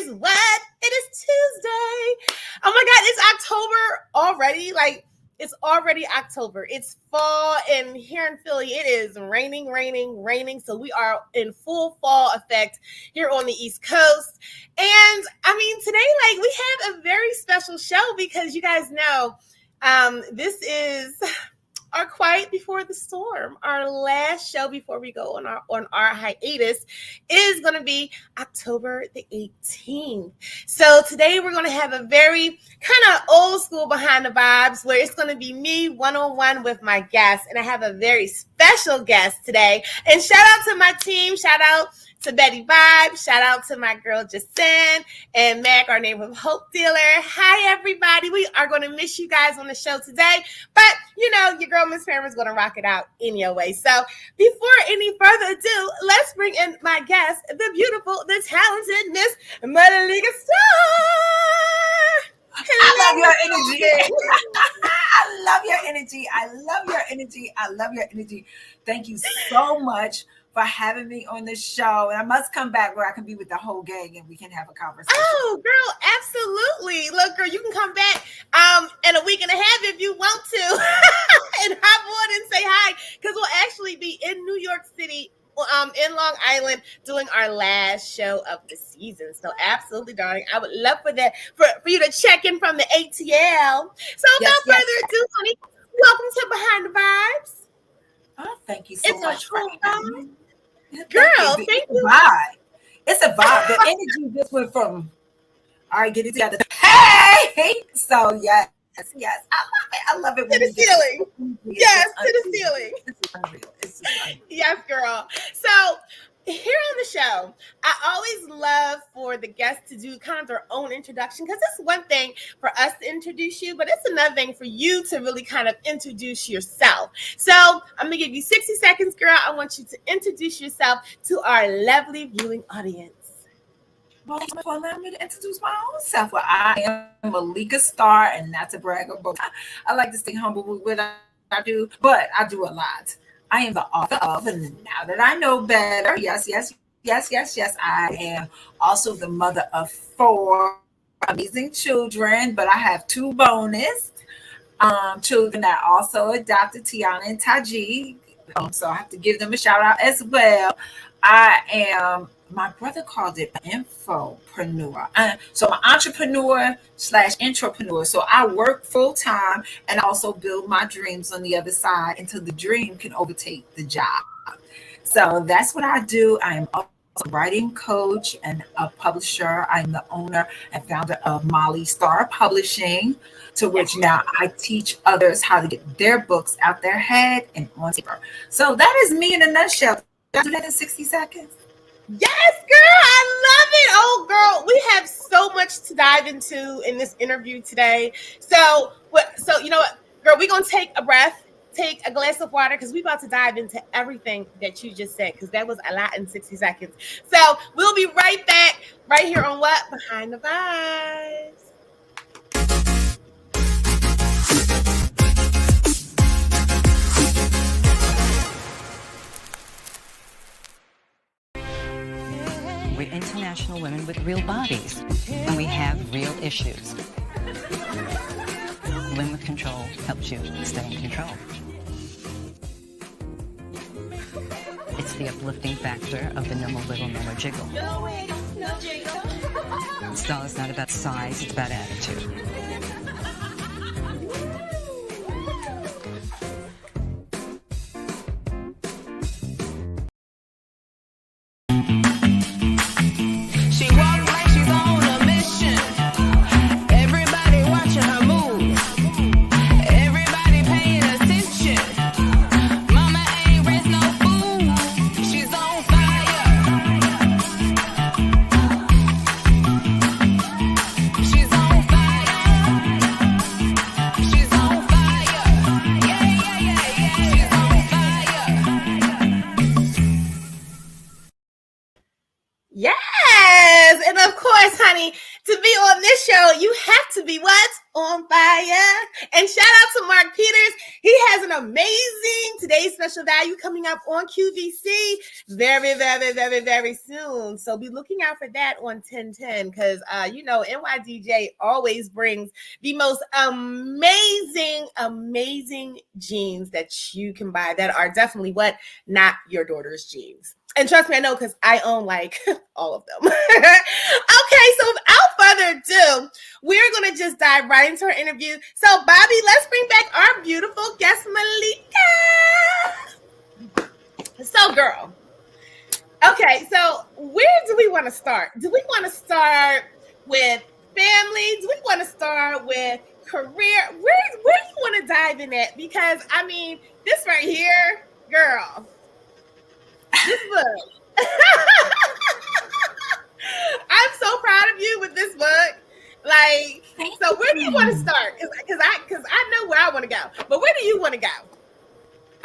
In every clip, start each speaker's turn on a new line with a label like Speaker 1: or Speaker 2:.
Speaker 1: is what? It is Tuesday. Oh my God, it's October already. Like, it's already October. It's fall, and here in Philly, it is raining. So we are in full fall effect here on the East Coast. And I mean, today, like, we have a very special show because you guys know this is our Quiet Before the Storm. Our last show before we go on our hiatus is going to be October the 18th. So today we're going to have a very kind of old school behind the vibes where it's going to be me one-on-one with my guests. And I have a very special guest today. And shout out to my team. Shout out to Betty Vibez. Shout out to my girl Jason and Mac, our neighborhood hope dealer. Hi, everybody. We are going to miss you guys on the show today. But, you know, your girl Miss Pam is going to rock it out anyway. So before any further ado, let's bring in my guest, the beautiful, the talented Miss Malika Staar.
Speaker 2: I love your energy. I love your energy. Thank you so much for having me on this show. And I must come back where I can be with the whole gang and we can have a conversation.
Speaker 1: Oh, girl, absolutely. Look, girl, you can come back in a week and a half if you want to and hop on and say hi, because we'll actually be in New York City, in Long Island, doing our last show of the season. So absolutely, darling, I would love for that for you to check in from the ATL. So without further ado, honey, welcome to Behind the Vibes.
Speaker 2: Oh, thank you so much for having me.
Speaker 1: Girl, thank you.
Speaker 2: It's a vibe. The energy just went from, all right, get it together. Hey! So, yes. I love it.
Speaker 1: To the ceiling. Yes, to the ceiling.
Speaker 2: It's unreal.
Speaker 1: Yes, girl. So, here on the show, I always love for the guests to do kind of their own introduction, because it's one thing for us to introduce you, but it's another thing for you to really kind of introduce yourself. So I'm going to give you 60 seconds, girl. I want you to introduce yourself to our lovely viewing audience.
Speaker 2: Well, allow me to introduce my own self. Well, I am Malika Staar, and not to brag about it. I like to stay humble with what I do, but I do a lot. I am the author of, and now that I know better, yes, I am also the mother of 4 amazing children, but I have 2 bonus children that also adopted, Tiana and Taji. So I have to give them a shout out as well. My brother called it an infopreneur. So I'm an entrepreneur / intrapreneur. So I work full time and also build my dreams on the other side until the dream can overtake the job. So that's what I do. I am also a writing coach and a publisher. I'm the owner and founder of Molly Staar Publishing, to which now I teach others how to get their books out their head and on paper. So that is me in a nutshell. Did I do that in 60 seconds?
Speaker 1: Yes, girl, I love it. Oh, girl, we have so much to dive into in this interview today. So you know what, girl, we're going to take a breath, take a glass of water, because we're about to dive into everything that you just said, because that was a lot in 60 seconds. So we'll be right back right here on what? Behind the Vibes.
Speaker 3: We're international women with real bodies, and we have real issues. Women with Control helps you stay in control. It's the uplifting factor of the no more little, no more jiggle.
Speaker 4: No wig, no jiggle.
Speaker 3: Style is not about size, it's about attitude.
Speaker 4: She's on fire.
Speaker 1: on this show, you have to be what? On fire. And shout out to Mark Peters. He has an amazing Today's Special Value coming up on QVC very, very, very, very soon. So be looking out for that on 1010 because, NYDJ always brings the most amazing jeans that you can buy that are definitely what? Not your daughter's jeans. And trust me, I know because I own like all of them. Okay, so without further ado, we're going to just dive right into our interview. So, Bobby, let's bring back our beautiful guest, Malika. So, girl. Okay, so where do we want to start? Do we want to start with family? Do we want to start with career? Where do you want to dive in at? Because, I mean, this right here, girl. This book. I'm so proud of you with this book. Like, so where do you want to start? Because I know where I want to go. But where do you want to go?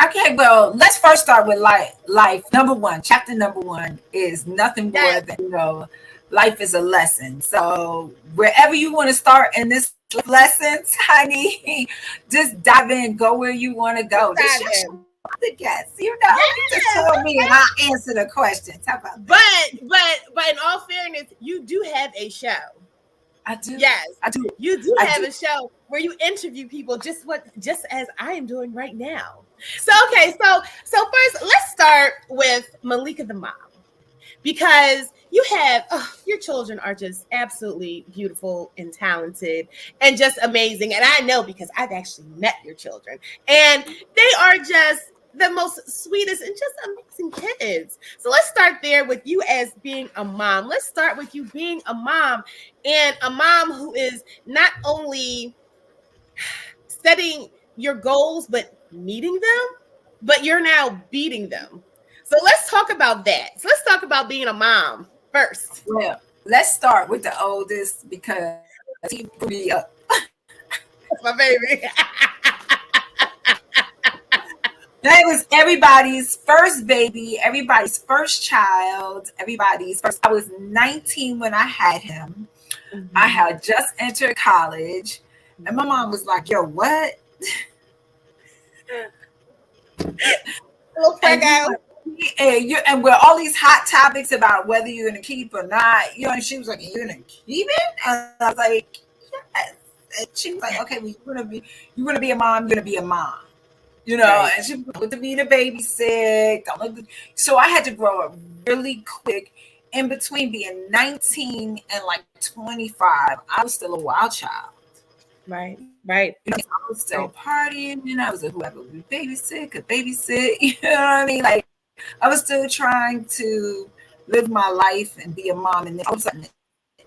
Speaker 2: Okay, well, let's first start with life. Number one, chapter number one is nothing more than, life is a lesson. So wherever you want to start in this lessons, honey, just dive in, go where you want to go. The guests, you just tell me and I'll answer the questions. How about
Speaker 1: that? But in all fairness, you do have a show.
Speaker 2: I do.
Speaker 1: Yes,
Speaker 2: I do.
Speaker 1: You do have a show where you interview people just as I am doing right now. So okay, so first let's start with Malika the mom, because you have your children are just absolutely beautiful and talented and just amazing. And I know because I've actually met your children, and they are just the most sweetest and just amazing kids. So let's start there with you as being a mom. Let's start with you being a mom, and a mom who is not only setting your goals, but meeting them, but you're now beating them. So let's talk about that. So let's talk about being a mom first.
Speaker 2: Well, let's start with the oldest because he grew me up.
Speaker 1: That's my baby.
Speaker 2: That was everybody's first baby, everybody's first child, everybody's first. I was 19 when I had him. Mm-hmm. I had just entered college, and my mom was like, "Yo, what?" And with all these hot topics about whether you're gonna keep or not, and she was like, "You're gonna keep it?" And I was like, "Yes." And she was like, "Okay, well, you're gonna be a mom. You're gonna be a mom." Right. And she wanted me to babysit. So I had to grow up really quick. In between being 19 and like 25, I was still a wild child.
Speaker 1: Right.
Speaker 2: I was still partying, and I was whoever would babysit could babysit. You know what I mean? Like, I was still trying to live my life and be a mom, and then all of a sudden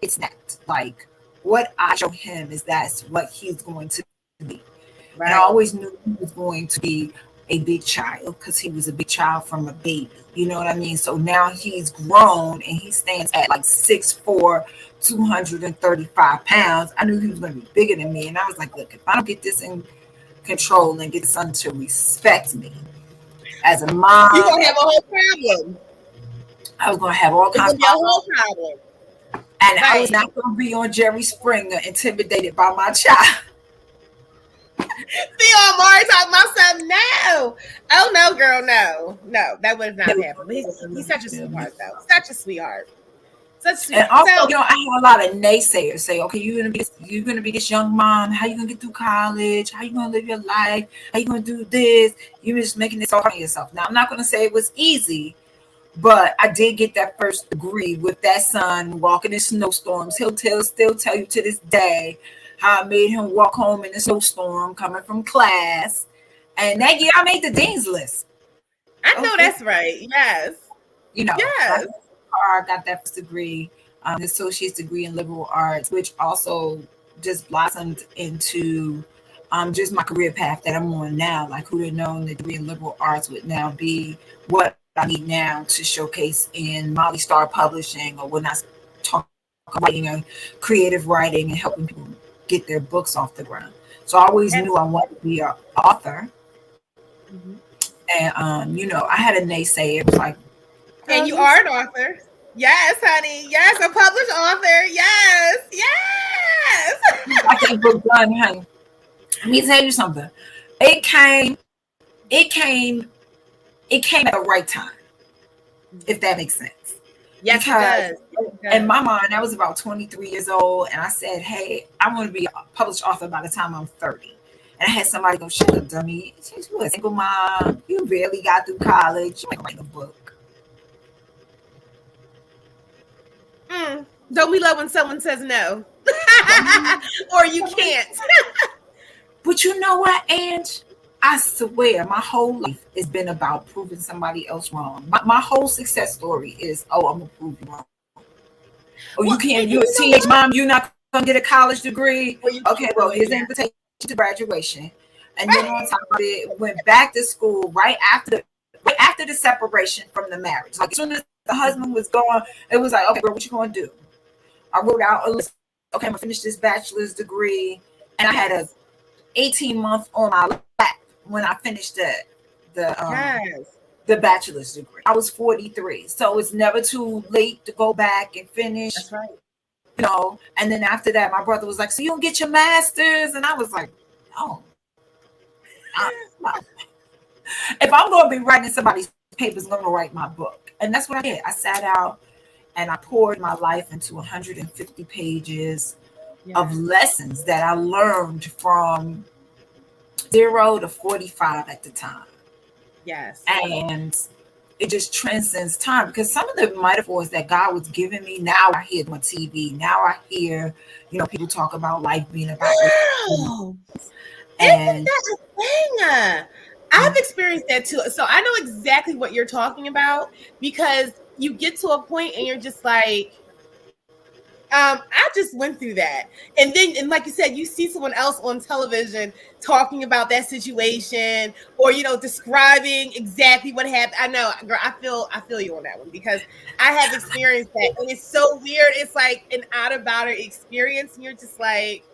Speaker 2: it's not. Like, what I show him is that's what he's going to be. Right. And I always knew he was going to be a big child because he was a big child from a baby. You know what I mean? So now he's grown and he stands at like 6'4", 235 pounds. I knew he was going to be bigger than me. And I was like, look, if I don't get this in control and get son to respect me as a mom,
Speaker 1: you're going to have a whole problem.
Speaker 2: I was going to have all kinds of
Speaker 1: problems.
Speaker 2: And I was not going to be on Jerry Springer intimidated by my child.
Speaker 1: See, I'm already talking about something now. Oh no, girl, no, that would not happen. He's such a sweetheart, though. Such a sweetheart.
Speaker 2: And also, I have a lot of naysayers say, "Okay, you're gonna be this young mom. How you gonna get through college? How you gonna live your life? How you gonna do this? You're just making this all hard on yourself." Now, I'm not gonna say it was easy, but I did get that first degree with that son walking in snowstorms. He'll still tell you to this day how I made him walk home in a snowstorm coming from class. And that year I made the dean's list.
Speaker 1: I know that's right. Yes.
Speaker 2: Yes. I got that first degree, the associate's degree in liberal arts, which also just blossomed into just my career path that I'm on now. Like, who'd have known the degree in liberal arts would now be what I need now to showcase in Staar publishing, or when I talk about writing and creative writing and helping people get their books off the ground. So I always knew I wanted to be an author. Mm-hmm. And I had a naysayer. It was like,
Speaker 1: and you are an author. Yes, honey. Yes, a published author. Yes.
Speaker 2: book done, honey. Let me tell you something. It came at the right time, if that makes sense.
Speaker 1: Yes,
Speaker 2: Because
Speaker 1: it does.
Speaker 2: in my mind, I was about 23 years old, and I said, "Hey, I want to be a published author by the time I'm 30." And I had somebody go, "Shut up, dummy! You a single mom. You barely got through college. You ain't writing a book."
Speaker 1: Don't we love when someone says no, or you can't?
Speaker 2: But you know what, Ange? I swear, my whole life has been about proving somebody else wrong. My whole success story is, oh, I'm gonna prove you wrong. Oh,
Speaker 1: Well,
Speaker 2: you can't.
Speaker 1: and
Speaker 2: You're a teenage mom. You're not gonna get a college degree.
Speaker 1: Well, you
Speaker 2: Okay, well, here's an invitation to graduation. And then on top of it, went back to school right after the separation from the marriage. Like as soon as the husband was gone, it was like, okay, girl, what you gonna do? I wrote out a list. Okay, I'm gonna finish this bachelor's degree, and I had a 18-month on my lap when I finished the bachelor's degree. I was 43, so it's never too late to go back and finish.
Speaker 1: That's right.
Speaker 2: You know, and then after that, my brother was like, "So you don't get your master's?" And I was like, "No." If I'm going to be writing somebody's papers, I'm going to write my book. And that's what I did. I sat out and I poured my life into 150 pages of lessons that I learned from 0 to 45 at the time.
Speaker 1: Yes.
Speaker 2: And it just transcends time, because some of the metaphors that God was giving me, now I hear on TV. Now I hear, people talk about life being about.
Speaker 1: Wow. And that's a thing. I've experienced that too. So I know exactly what you're talking about, because you get to a point and you're just like, I just went through that. And then like you said, you see someone else on television talking about that situation, or, describing exactly what happened. I know, girl, I feel you on that one, because I have experienced that. And it's so weird. It's like an out of body experience. And you're just like,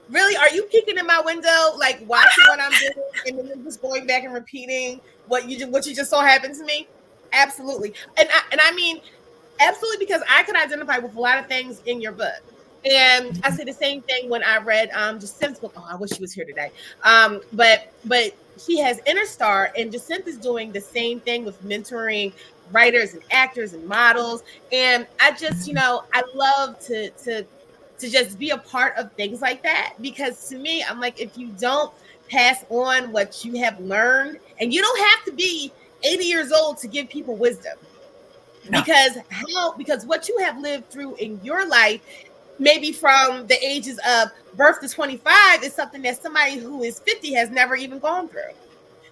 Speaker 1: really? Are you peeking in my window, like watching what I'm doing, and then just going back and repeating what you just saw happen to me? Absolutely. And I mean, absolutely, because I could identify with a lot of things in your book. And I say the same thing when I read Jacinth's book. Oh, I wish she was here today. But she has Inner Star, and Jacinth is doing the same thing with mentoring writers and actors and models. And I just, I love to just be a part of things like that, because to me, I'm like, if you don't pass on what you have learned, and you don't have to be 80 years old to give people wisdom. No. Because what you have lived through in your life, maybe from the ages of birth to 25, is something that somebody who is 50 has never even gone through.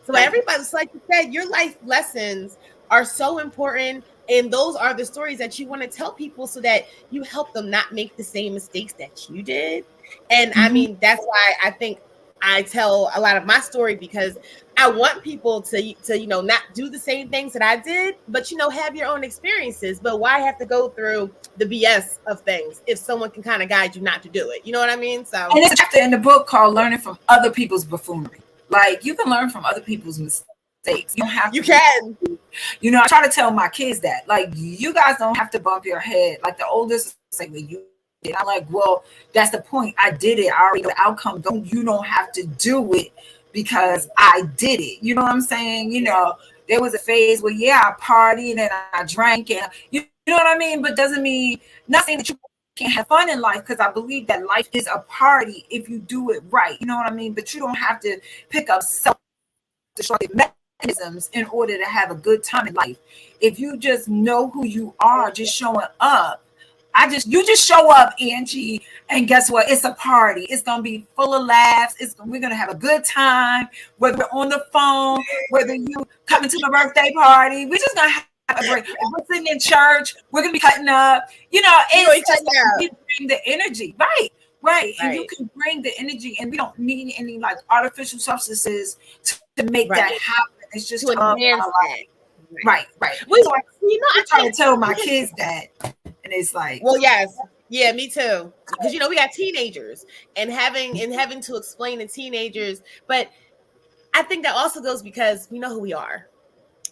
Speaker 1: So everybody's, like you said, your life lessons are so important. And those are the stories that you want to tell people, so that you help them not make the same mistakes that you did. And I mean, that's why I think I tell a lot of my story, because I want people to not do the same things that I did, but have your own experiences. But why have to go through the BS of things if someone can kind of guide you not to do it? You know what I mean? So,
Speaker 2: and there's a chapter in the book called "Learning from Other People's Buffoonery." Like, you can learn from other people's mistakes. You don't have to.
Speaker 1: You can.
Speaker 2: I try to tell my kids that, like, you guys don't have to bump your head. Like, the oldest say, "Well, you did." I'm like, well, that's the point. I did it. I already know the outcome. You don't have to do it because I did it. You know what I'm saying? There was a phase where, I partied and I drank, and you know what I mean? But doesn't mean, not saying that you can't have fun in life, because I believe that life is a party if you do it right. You know what I mean? But you don't have to pick up self-destructive mechanisms in order to have a good time in life. If you just know who you are, just showing up, you just show up, Angie, and guess what? It's a party. It's gonna be full of laughs. We're gonna have a good time, whether we're on the phone, whether you coming to the birthday party. We're just gonna have a break. If we're sitting in church, we're gonna be cutting up. It's just you bring the energy, right, and you can bring the energy, and we don't need any like artificial substances to make that happen. It's just
Speaker 1: to enhance it.
Speaker 2: Right.
Speaker 1: So
Speaker 2: I try to tell my kids that. And it's like,
Speaker 1: well, yes, yeah, me too. Because we got teenagers, and having to explain to teenagers. But I think that also goes because we know who we are,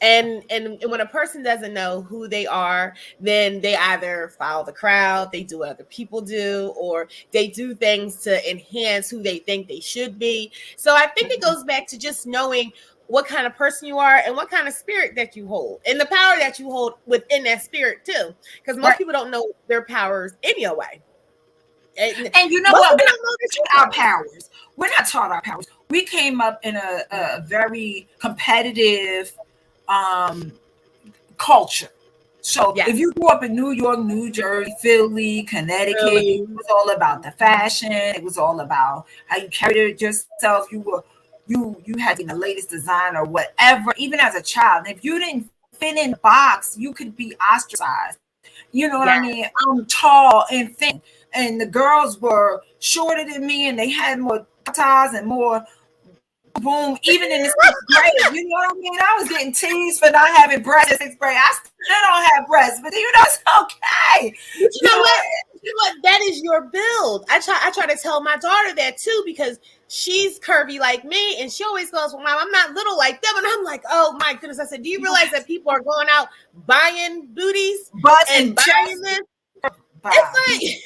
Speaker 1: And when a person doesn't know who they are, then they either follow the crowd, they do what other people do, or they do things to enhance who they think they should be. So I think it goes back to just knowing what kind of person you are and what kind of spirit that you hold and the power that you hold within that spirit too. Because most people don't know their powers anyway.
Speaker 2: And you know what? We're not taught our powers. We're not taught our powers. We came up in a very competitive culture. So if you grew up in New York, New Jersey, Philly, Connecticut, it was all about the fashion. It was all about how you carried yourself. You had the latest design or whatever, even as a child. And if you didn't fit in the box, you could be ostracized. You know what I mean? I'm tall and thin, and the girls were shorter than me, and they had more ties and more boom. Even in the 6th grade, you know what I mean? I was getting teased for not having breasts in 6th grade. I still don't have breasts, but it's okay.
Speaker 1: You know what? That is your build. I try to tell my daughter that too, because she's curvy like me, and she always goes, "Well, Mom, I'm not little like them." And I'm like, "Oh my goodness!" I said, "Do you realize that people are going out buying booties and buying this?" It's like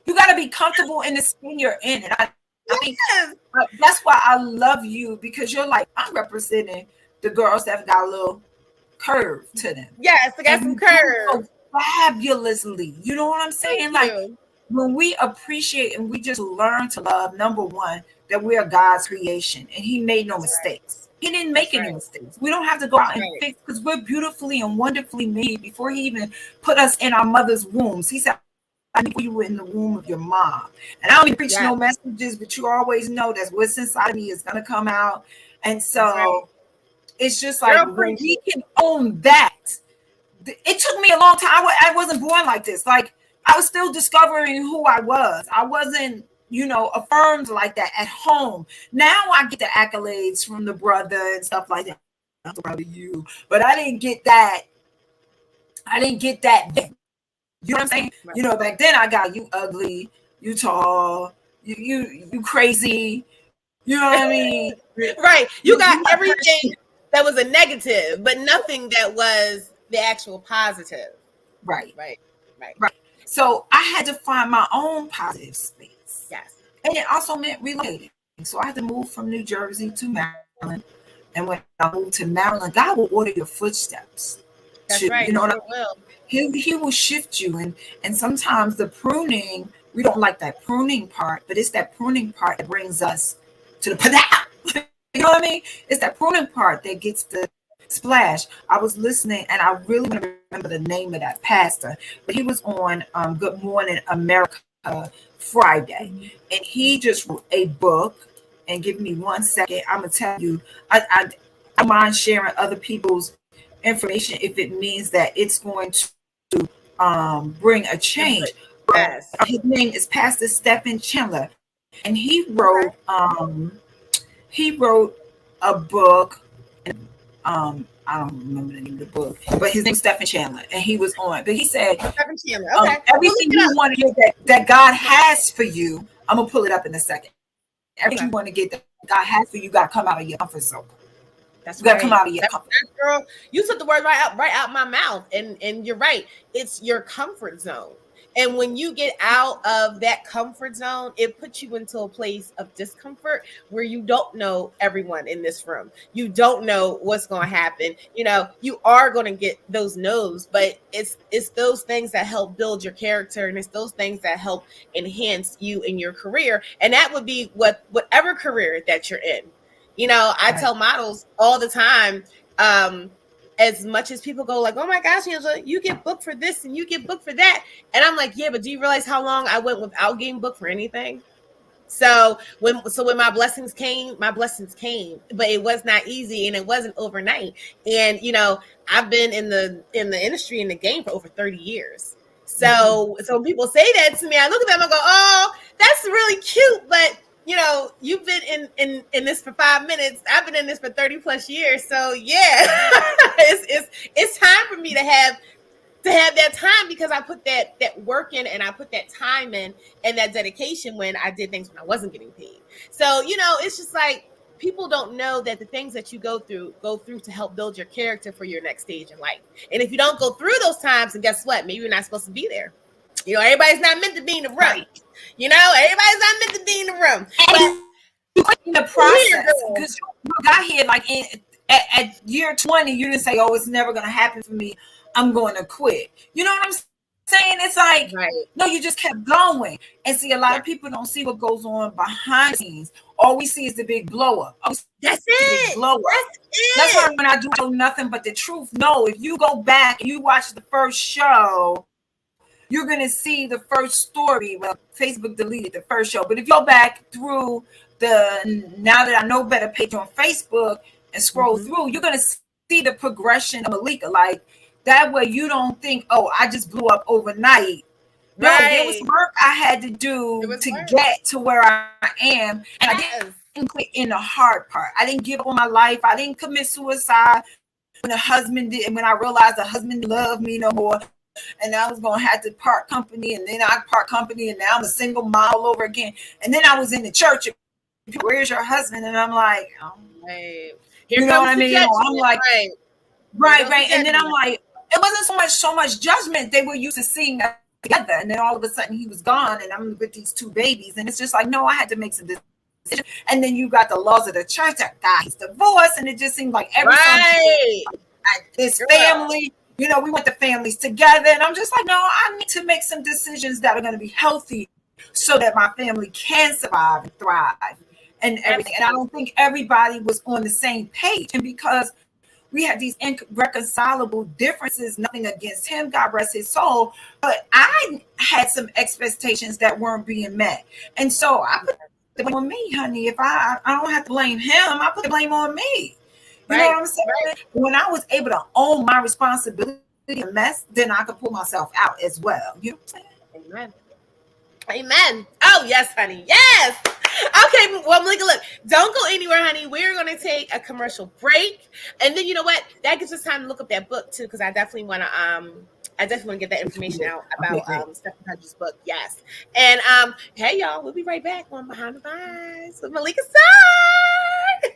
Speaker 2: you got to be comfortable in the skin you're in, and I mean, that's why I love you, because you're like, I'm representing the girls that have got a little curve to them.
Speaker 1: Yes, they got some curve.
Speaker 2: Fabulously, you know what I'm saying? Like when we appreciate and we just learn to love, number one, that we are God's creation and He made no mistakes. He didn't make any mistakes. We don't have to go out and fix, because we're beautifully and wonderfully made before He even put us in our mother's wombs. He said, I knew you were in the womb of your mom. And I don't even preach no messages, but you always know that what's inside of me is going to come out. And so it's just like when we can own that. It took me a long time. I wasn't born like this. Like, I was still discovering who I was. I wasn't, affirmed like that at home. Now I get the accolades from the brother and stuff like that. I'm proud of you. But I didn't get that. Then. You know what I'm saying? Right. Back then I got you ugly, you tall, you crazy. You know what I mean?
Speaker 1: Right. You got everything that was a negative, but nothing that was the actual positive.
Speaker 2: Right. So I had to find my own positive space.
Speaker 1: Yes.
Speaker 2: And it also meant relocating. So I had to move from New Jersey to Maryland. And when I moved to Maryland, God will order your footsteps.
Speaker 1: That's right.
Speaker 2: You know what I mean? He will shift you. And sometimes the pruning, we don't like that pruning part, but it's that pruning part that brings us to the padam. You know what I mean? It's that pruning part that gets the splash. I was listening, and I really want to remember the name of that pastor, but he was on Good Morning America Friday, and he just wrote a book. And give me 1 second. I'm gonna tell you, I don't mind sharing other people's information if it means that it's going to bring a change.
Speaker 1: Yes.
Speaker 2: His name is Pastor Stephen Chandler, and he wrote a book. I don't remember the name of the book, but his name is Stephen Chandler, and he was on. But he said,
Speaker 1: Stephen Chandler. Okay.
Speaker 2: Everything you want to get that God has for you, I'm gonna pull it up in a second. Everything you want to get that God has for you, got to come out of your comfort zone.
Speaker 1: That's
Speaker 2: you got to come out of your comfort zone.
Speaker 1: Girl, you took the word right out my mouth, and you're right. It's your comfort zone. And when you get out of that comfort zone, it puts you into a place of discomfort where you don't know everyone in this room. You don't know what's going to happen. You are going to get those no's, but it's those things that help build your character, and it's those things that help enhance you in your career. And that would be whatever career that you're in. I tell models all the time, as much as people go like, "Oh my gosh, Angela, you get booked for this and you get booked for that." And I'm like, yeah, but do you realize how long I went without getting booked for anything? So when my blessings came, but it was not easy and it wasn't overnight. And, I've been in the industry, in the game for over 30 years. So when people say that to me, I look at them and go, "Oh, that's really cute, but you've been in this for 5 minutes. I've been in this for 30 plus years. So yeah, it's time for me to have that time, because I put that work in, and I put that time in and that dedication when I did things when I wasn't getting paid. So, it's just like, people don't know that the things that you go through to help build your character for your next stage in life. And if you don't go through those times, and guess what? Maybe you're not supposed to be there. You know, everybody's not meant to be in the room.
Speaker 2: Right.
Speaker 1: You know, everybody's not meant to be in the room. But
Speaker 2: in the process, because you got here like at year 20, you didn't say, "Oh, it's never going to happen for me. I'm going to quit." You know what I'm saying? It's like, no, you just kept going. And see, a lot of people don't see what goes on behind the scenes. All we see is the big blow up.
Speaker 1: That's it.
Speaker 2: Big blow up. That's why when I do nothing but the truth. No, if you go back and you watch the first show, you're going to see the first story. Well, Facebook deleted the first show. But if you go back through the Now That I Know Better page on Facebook and scroll through, you're going to see the progression of Malika. Like, that way you don't think, oh, I just blew up overnight. No, there was work I had to do to get to where I am. And I didn't quit in the hard part. I didn't give up on my life. I didn't commit suicide when the husband did. And when I realized the husband didn't love me no more, and I was going to have to part company, and then I part company, and now I'm a single mom all over again. And then I was in the church. Where's your husband? And I'm like, oh, you know what I mean? I'm like, right. And then I'm like, it wasn't so much judgment. They were used to seeing us together, and then all of a sudden he was gone, and I'm with these two babies, and it's just like, no, I had to make some decisions. And then you got the laws of the church that guy's divorced, and it just seemed like every this family. You know, we want the families together, and I'm just like, no, I need to make some decisions that are going to be healthy so that my family can survive and thrive and everything. And I don't think everybody was on the same page. And because we had these irreconcilable differences, nothing against him, God rest his soul, but I had some expectations that weren't being met. And so I put the blame on me, honey. If I don't have to blame him, I put the blame on me. You know what I'm saying? When I was able to own my responsibility and mess, then I could pull myself out as well. You know what I'm saying?
Speaker 1: Amen. Oh, yes, honey. Yes. Okay. Well, Malika, look, don't go anywhere, honey. We're going to take a commercial break. And then, you know what? That gives us time to look up that book, too, because I definitely want to get that information out about Stephen Hedges' book. Yes. And hey, y'all, we'll be right back on Behind the Vibes with Malika Staar.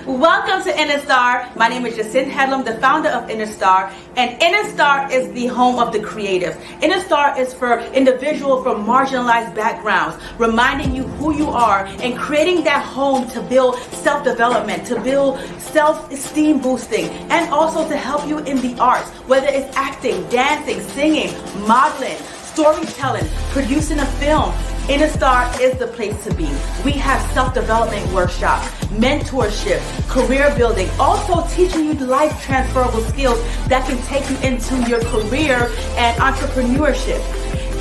Speaker 5: Welcome to Inner Staar. My name is Jacinth Headlam, the founder of Inner Staar, and Inner Staar is the home of the creatives. Inner Staar is for individuals from marginalized backgrounds, reminding you who you are and creating that home to build self-development, to build self-esteem boosting, and also to help you in the arts, whether it's acting, dancing, singing, modeling, storytelling, producing a film. Inner Staar is the place to be. We have self-development workshops, mentorship, career building, also teaching you life transferable skills that can take you into your career and entrepreneurship.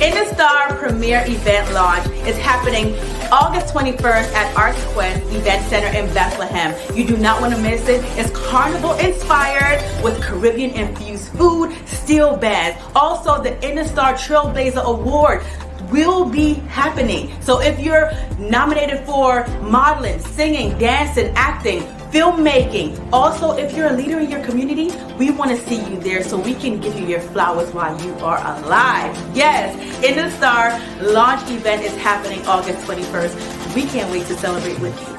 Speaker 5: Inner Staar Premier Event Launch is happening August 21st at Arts Quest Event Center in Bethlehem. You do not want to miss it. It's carnival inspired with Caribbean infused food, steel bands. Also, the Inner Staar Trailblazer Award will be happening. So if you're nominated for modeling, singing, dancing, acting, filmmaking, also if you're a leader in your community, we want to see you there so we can give you your flowers while you are alive. Yes, Inner Staar launch event is happening August 21st. We can't wait to celebrate with you.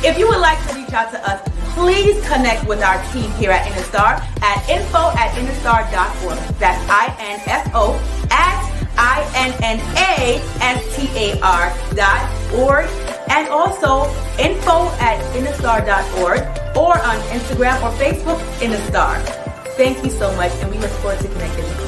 Speaker 5: If you would like to reach out to us, please connect with our team here at Inner Staar at info@innerstar.org. That's INFO at INNASTAR.org, and also info@innerstar.org, or on Instagram or Facebook, Inner Staar. Thank you so much, and we look forward to connecting with you.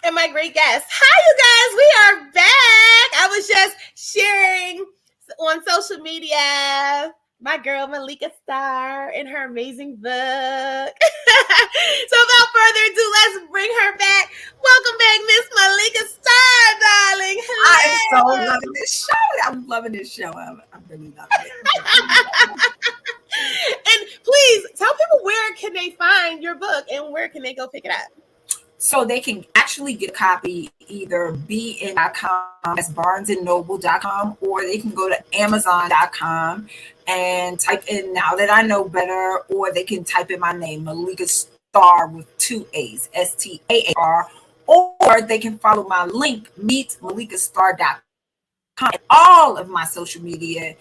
Speaker 1: And my great guest. Hi, you guys. We are back. I was just sharing on social media my girl Malika Staar and her amazing book. So without further ado, let's bring her back. Welcome back, Miss Malika Staar, darling. Hello.
Speaker 2: I'm so loving this show. I'm loving this show. I'm really loving it.
Speaker 1: And please tell people, where can they find your book and where can they go pick it up?
Speaker 2: So they can actually get a copy either bn.com, that's barnesandnoble.com, or they can go to amazon.com and type in Now That I Know Better, or they can type in my name, Malika Staar, with 2 A's, Staar, or they can follow my link, meetmalikastaar.com, and all of my social media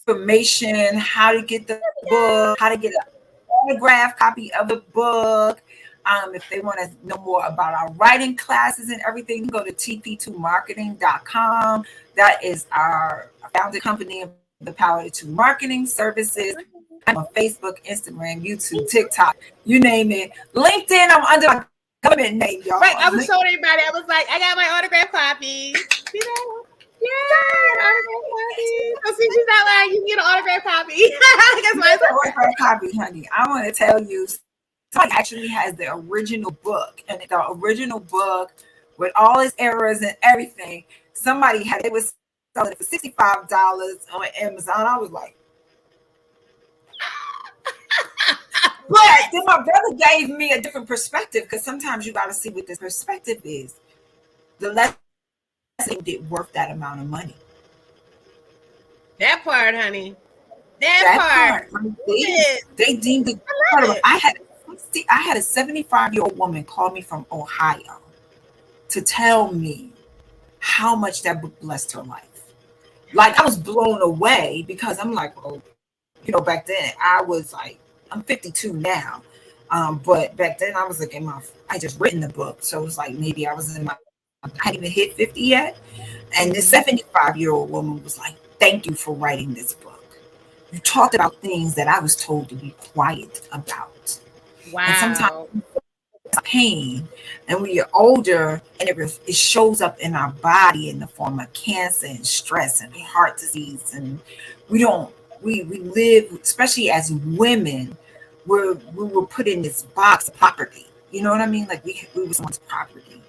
Speaker 2: information, how to get the book, how to get an autographed copy of the book. If they want to know more about our writing classes and everything, go to tp2marketing.com. That is our founded company of the Power to Marketing Services. I'm on Facebook, Instagram, YouTube, TikTok, you name it. LinkedIn, I'm under my government name, y'all.
Speaker 1: Right, I was showing everybody. I was like, I got my autograph copy. You know? Yeah, autograph copy. So since she's not lying, you can get an autograph copy. That's my
Speaker 2: autograph copy, honey. I want to tell you, somebody actually has the original book, and the original book with all its errors and everything. Somebody had it was selling it for $65 on Amazon. I was like, but then my brother gave me a different perspective, because sometimes you got to see what this perspective is. The lesson did worth that amount of money.
Speaker 1: That part, honey. That part.
Speaker 2: They deemed it incredible. I had a 75-year-old woman call me from Ohio to tell me how much that book blessed her life. Like, I was blown away, because I'm like, well, you know, back then I was like, I'm 52 now. But back then I was like I just written the book. So it was like, maybe I hadn't even hit 50 yet. And this 75-year-old woman was like, thank you for writing this book. You talked about things that I was told to be quiet about.
Speaker 1: Wow.
Speaker 2: And sometimes it's pain, and when you're older, and it shows up in our body in the form of cancer and stress and heart disease. And we live, especially as women, we were put in this box of property. You know what I mean? Like we were someone's property.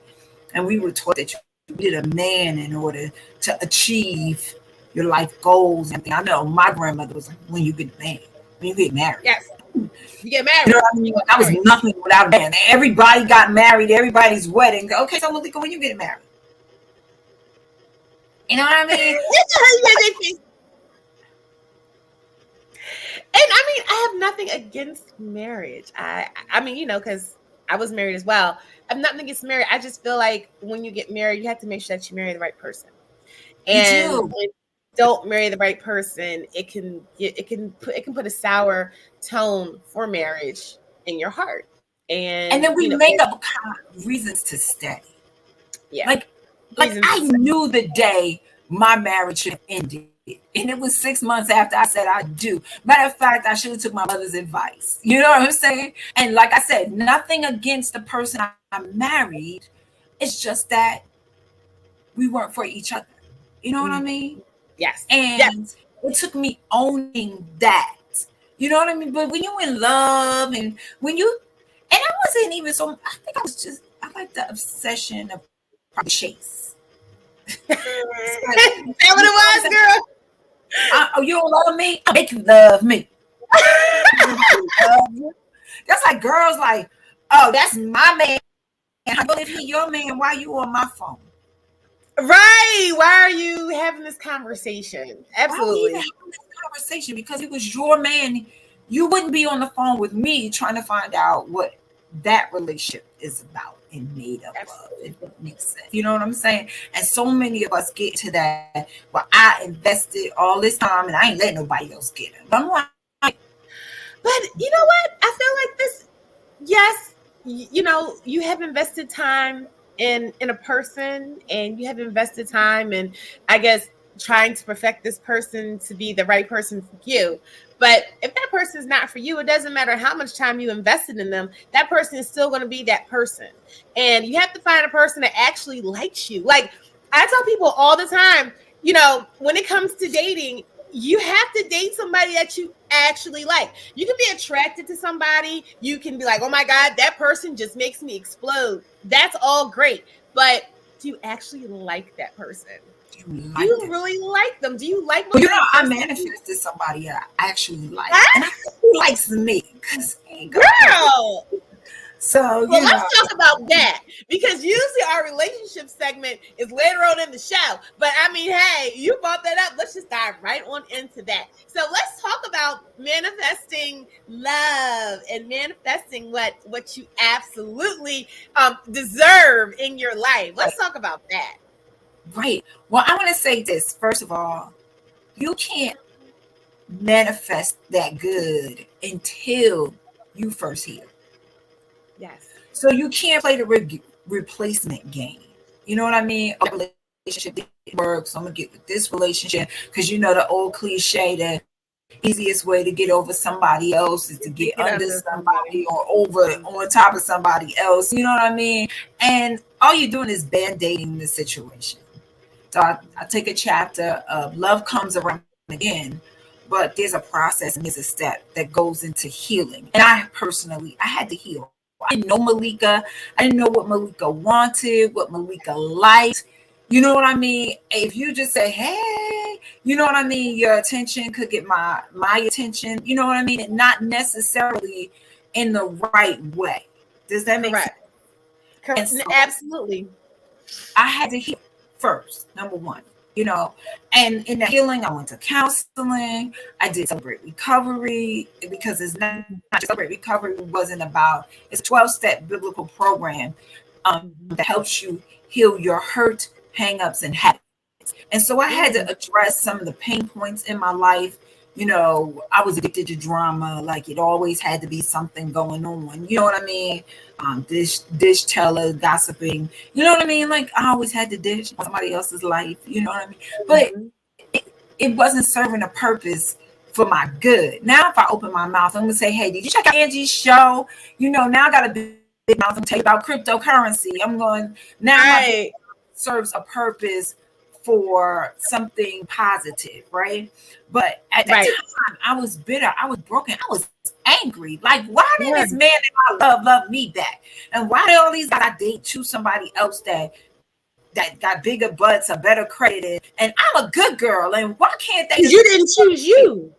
Speaker 2: And we were taught that you needed a man in order to achieve your life goals and everything. I know my grandmother was like, when you get married.
Speaker 1: Yes. You get married.
Speaker 2: You know what I mean? Like, I was nothing without a man. Everybody got married, everybody's wedding. Okay, so Malika, when you get married? You know what I mean?
Speaker 1: And I mean, I have nothing against marriage. I mean, you know, because I was married as well. I have nothing against marriage. I just feel like when you get married, you have to make sure that you marry the right person. And when you don't marry the right person, it can put a sour tone for marriage in your heart. And
Speaker 2: then we make up reasons to stay.
Speaker 1: Yeah.
Speaker 2: Like I knew the day my marriage should have ended. And it was 6 months after I said I do. Matter of fact, I should have took my mother's advice. You know what I'm saying? And like I said, nothing against the person I married. It's just that we weren't for each other. You know what I mean?
Speaker 1: Yes.
Speaker 2: And it took me owning that. You know what I mean? But when you're in love and I wasn't even so, I think I like the obsession of chase.
Speaker 1: Is that what it was, girl?
Speaker 2: Oh, you don't love me? I'll make you love me. That's like girls like, oh, that's my man. But if he your man, why you on my phone?
Speaker 1: Right. Why are you having this conversation? Absolutely.
Speaker 2: Why are you having this conversation? Because it was your man. You wouldn't be on the phone with me trying to find out what that relationship is about and made up of, if it makes sense. You know what I'm saying? And so many of us get to that. Well, I invested all this time and I ain't letting nobody else get it. But I'm like,
Speaker 1: but you know what? I feel like this. Yes, you know, you have invested time in a person, and you have invested time in, I guess, trying to perfect this person to be the right person for you. But if that person is not for you, it doesn't matter how much time you invested in them. That person is still going to be that person. And you have to find a person that actually likes you. Like I tell people all the time, you know, when it comes to dating, you have to date somebody that you actually like. You can be attracted to somebody. You can be like, oh my God, that person just makes me explode. That's all great. But do you actually like that person? Do you really like them? Do you like?
Speaker 2: Well, you know, I manifested somebody I actually like, and he likes me.
Speaker 1: Girl.
Speaker 2: So,
Speaker 1: Well, let's talk about that because usually our relationship segment is later on in the show. But I mean, hey, you brought that up. Let's just dive right on into that. So let's talk about manifesting love and manifesting what you absolutely deserve in your life. Let's talk about that.
Speaker 2: right. Well, I want to say this. First of all, you can't manifest that good until you first heal.
Speaker 1: Yes.
Speaker 2: So you can't play the replacement game. You know what I mean? A relationship didn't work, so I'm gonna get with this relationship because you know the old cliche that easiest way to get over somebody else is to get under somebody or over on top of somebody else. You know what I mean? And all you're doing is band-aiding the situation. So I take a chapter of love comes around again, but there's a process and there's a step that goes into healing. And I had to heal. I didn't know Malika. I didn't know what Malika wanted, what Malika liked. You know what I mean? If you just say, hey, you know what I mean? Your attention could get my attention. You know what I mean? And not necessarily in the right way. Does that make sense?
Speaker 1: Correct.
Speaker 2: So
Speaker 1: absolutely.
Speaker 2: I had to heal first, number one. You know, and in the healing, I went to counseling. I did Celebrate Recovery because it's not just Celebrate Recovery wasn't about, it's a 12-step biblical program that helps you heal your hurt, hang-ups, and habits. And so I had to address some of the pain points in my life. You know, I was addicted to drama. Like it always had to be something going on. You know what I mean? Dish teller, gossiping. You know what I mean? Like I always had to dish somebody else's life. You know what I mean? But it wasn't serving a purpose for my good. Now, if I open my mouth, I'm gonna say, "Hey, did you check out Angie's show?" You know, now I got a big mouth. I'm gonna tell you about cryptocurrency. I'm going now. My serves a purpose for something positive, right? But at that time, I was bitter, I was broken, I was angry. Like, why did this man that I love me back? And why did all these guys I date choose somebody else that got bigger butts, a better credit, and I'm a good girl, and why can't they?
Speaker 1: You didn't choose you.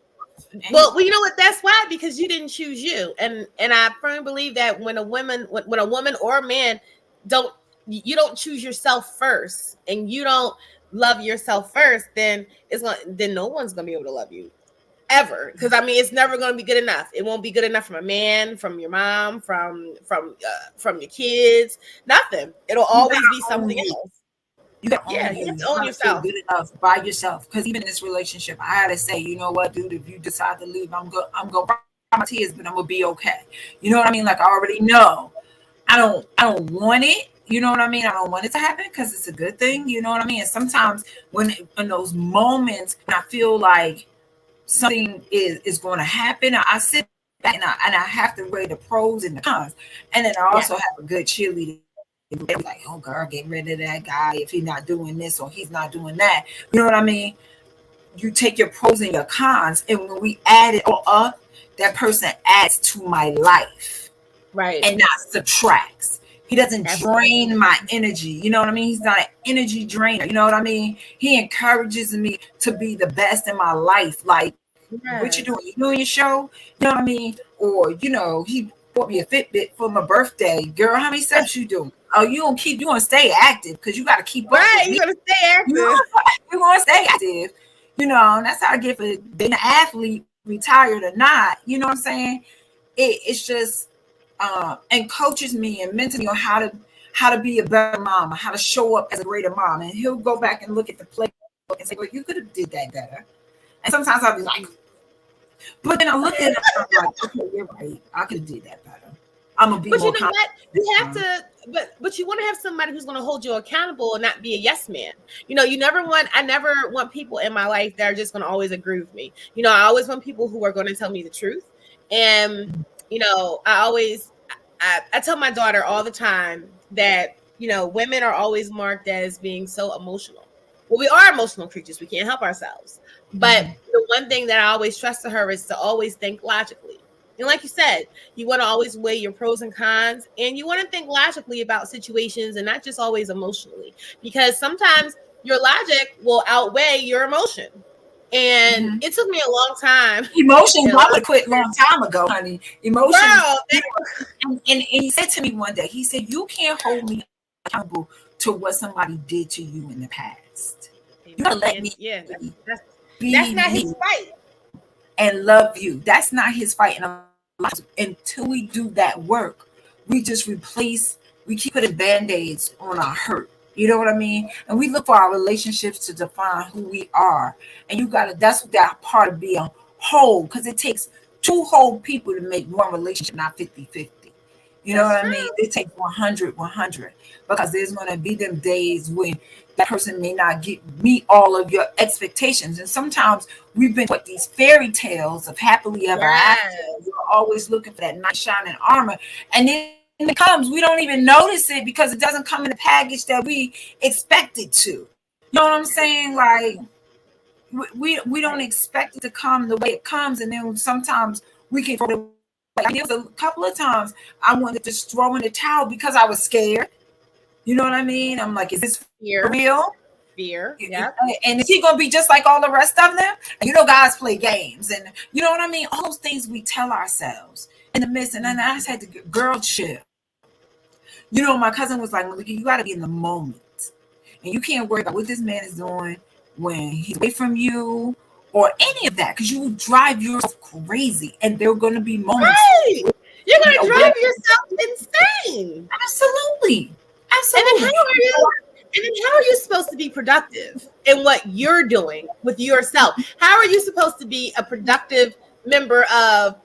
Speaker 1: Well, you know what? That's why, because you didn't choose you, and I firmly believe that when a woman or a man you don't choose yourself first, and you don't love yourself first, then no one's gonna be able to love you ever. Because I mean, it's never gonna be good enough. It won't be good enough from a man, from your mom, from your kids. Nothing. It'll always be something else.
Speaker 2: You got you have to own yourself. Good enough by yourself. Because even in this relationship, I had to say, you know what, dude, if you decide to leave, I'm gonna cry my tears, but I'm gonna be okay. You know what I mean? Like I already know. I don't want it. You know what I mean? I don't want it to happen because it's a good thing. You know what I mean? And sometimes when in those moments, when I feel like something is going to happen, I sit back and I have to weigh the pros and the cons. And then I also have a good cheerleader. Like, oh, girl, get rid of that guy if he's not doing this or he's not doing that. You know what I mean? You take your pros and your cons, and when we add it all up, that person adds to my life.
Speaker 1: Right.
Speaker 2: And not subtracts. He doesn't drain my energy. You know what I mean? He's not an energy drainer. You know what I mean? He encourages me to be the best in my life. Like, what you doing? You doing your show? You know what I mean? Or, you know, he bought me a Fitbit for my birthday. Girl, how many steps you doing? Oh, you gonna stay active because you got to keep up.
Speaker 1: Right, you're gonna stay active.
Speaker 2: You're gonna stay active. You know, and that's how I get for being an athlete, retired or not. You know what I'm saying? It's just and coaches me and mentors me on how to be a better mom, how to show up as a greater mom. And he'll go back and look at the playbook and say, well, you could have did that better. And sometimes I'll be like, but then I look at it and I'm like, okay, you're right. I could have did that better. I'm gonna be more.
Speaker 1: But you know what? You have to, but you want to have somebody who's going to hold you accountable and not be a yes man. You know, I never want people in my life that are just going to always agree with me. You know, I always want people who are going to tell me the truth. And you know, I tell my daughter all the time that, you know, women are always marked as being so emotional. Well, we are emotional creatures. We can't help ourselves. But the one thing that I always stress to her is to always think logically. And like you said, you want to always weigh your pros and cons, and you want to think logically about situations and not just always emotionally, because sometimes your logic will outweigh your emotion. And it took me a long time.
Speaker 2: Emotions, I would have quit a long time ago, honey. Emotions.
Speaker 1: Girl,
Speaker 2: And he said to me one day, he said, you can't hold me accountable to what somebody did to you in the past. You gotta let me
Speaker 1: that's
Speaker 2: be
Speaker 1: not
Speaker 2: me
Speaker 1: his fight.
Speaker 2: and love you. That's not his fight. And until we do that work, we just we keep putting band-aids on our hurt. You know what I mean? And we look for our relationships to define who we are. And that's that part of being whole, because it takes two whole people to make one relationship, not 50-50. You know what I mean? It takes 100, because there's going to be them days when that person may not meet all of your expectations. And sometimes we've been taught these fairy tales of happily ever after. We're always looking for that nice shining armor. And then when it comes, we don't even notice it because it doesn't come in the package that we expect it to. You know what I'm saying? Like, we don't expect it to come the way it comes. And then sometimes we can throw it away. Like, there was a couple of times I wanted to just throw in the towel because I was scared. You know what I mean? I'm like, is this for real?
Speaker 1: Fear. Yeah.
Speaker 2: And is he going to be just like all the rest of them? And you know, guys play games. And you know what I mean? All those things we tell ourselves in the midst. And then I just had to girl chill. You know, my cousin was like, Malika, you got to be in the moment. And you can't worry about what this man is doing when he's away from you or any of that, because you will drive yourself crazy. And there are going to be moments.
Speaker 1: Right. You're going to drive yourself insane.
Speaker 2: Absolutely.
Speaker 1: And then how are you supposed to be productive in what you're doing with yourself? How are you supposed to be a productive member of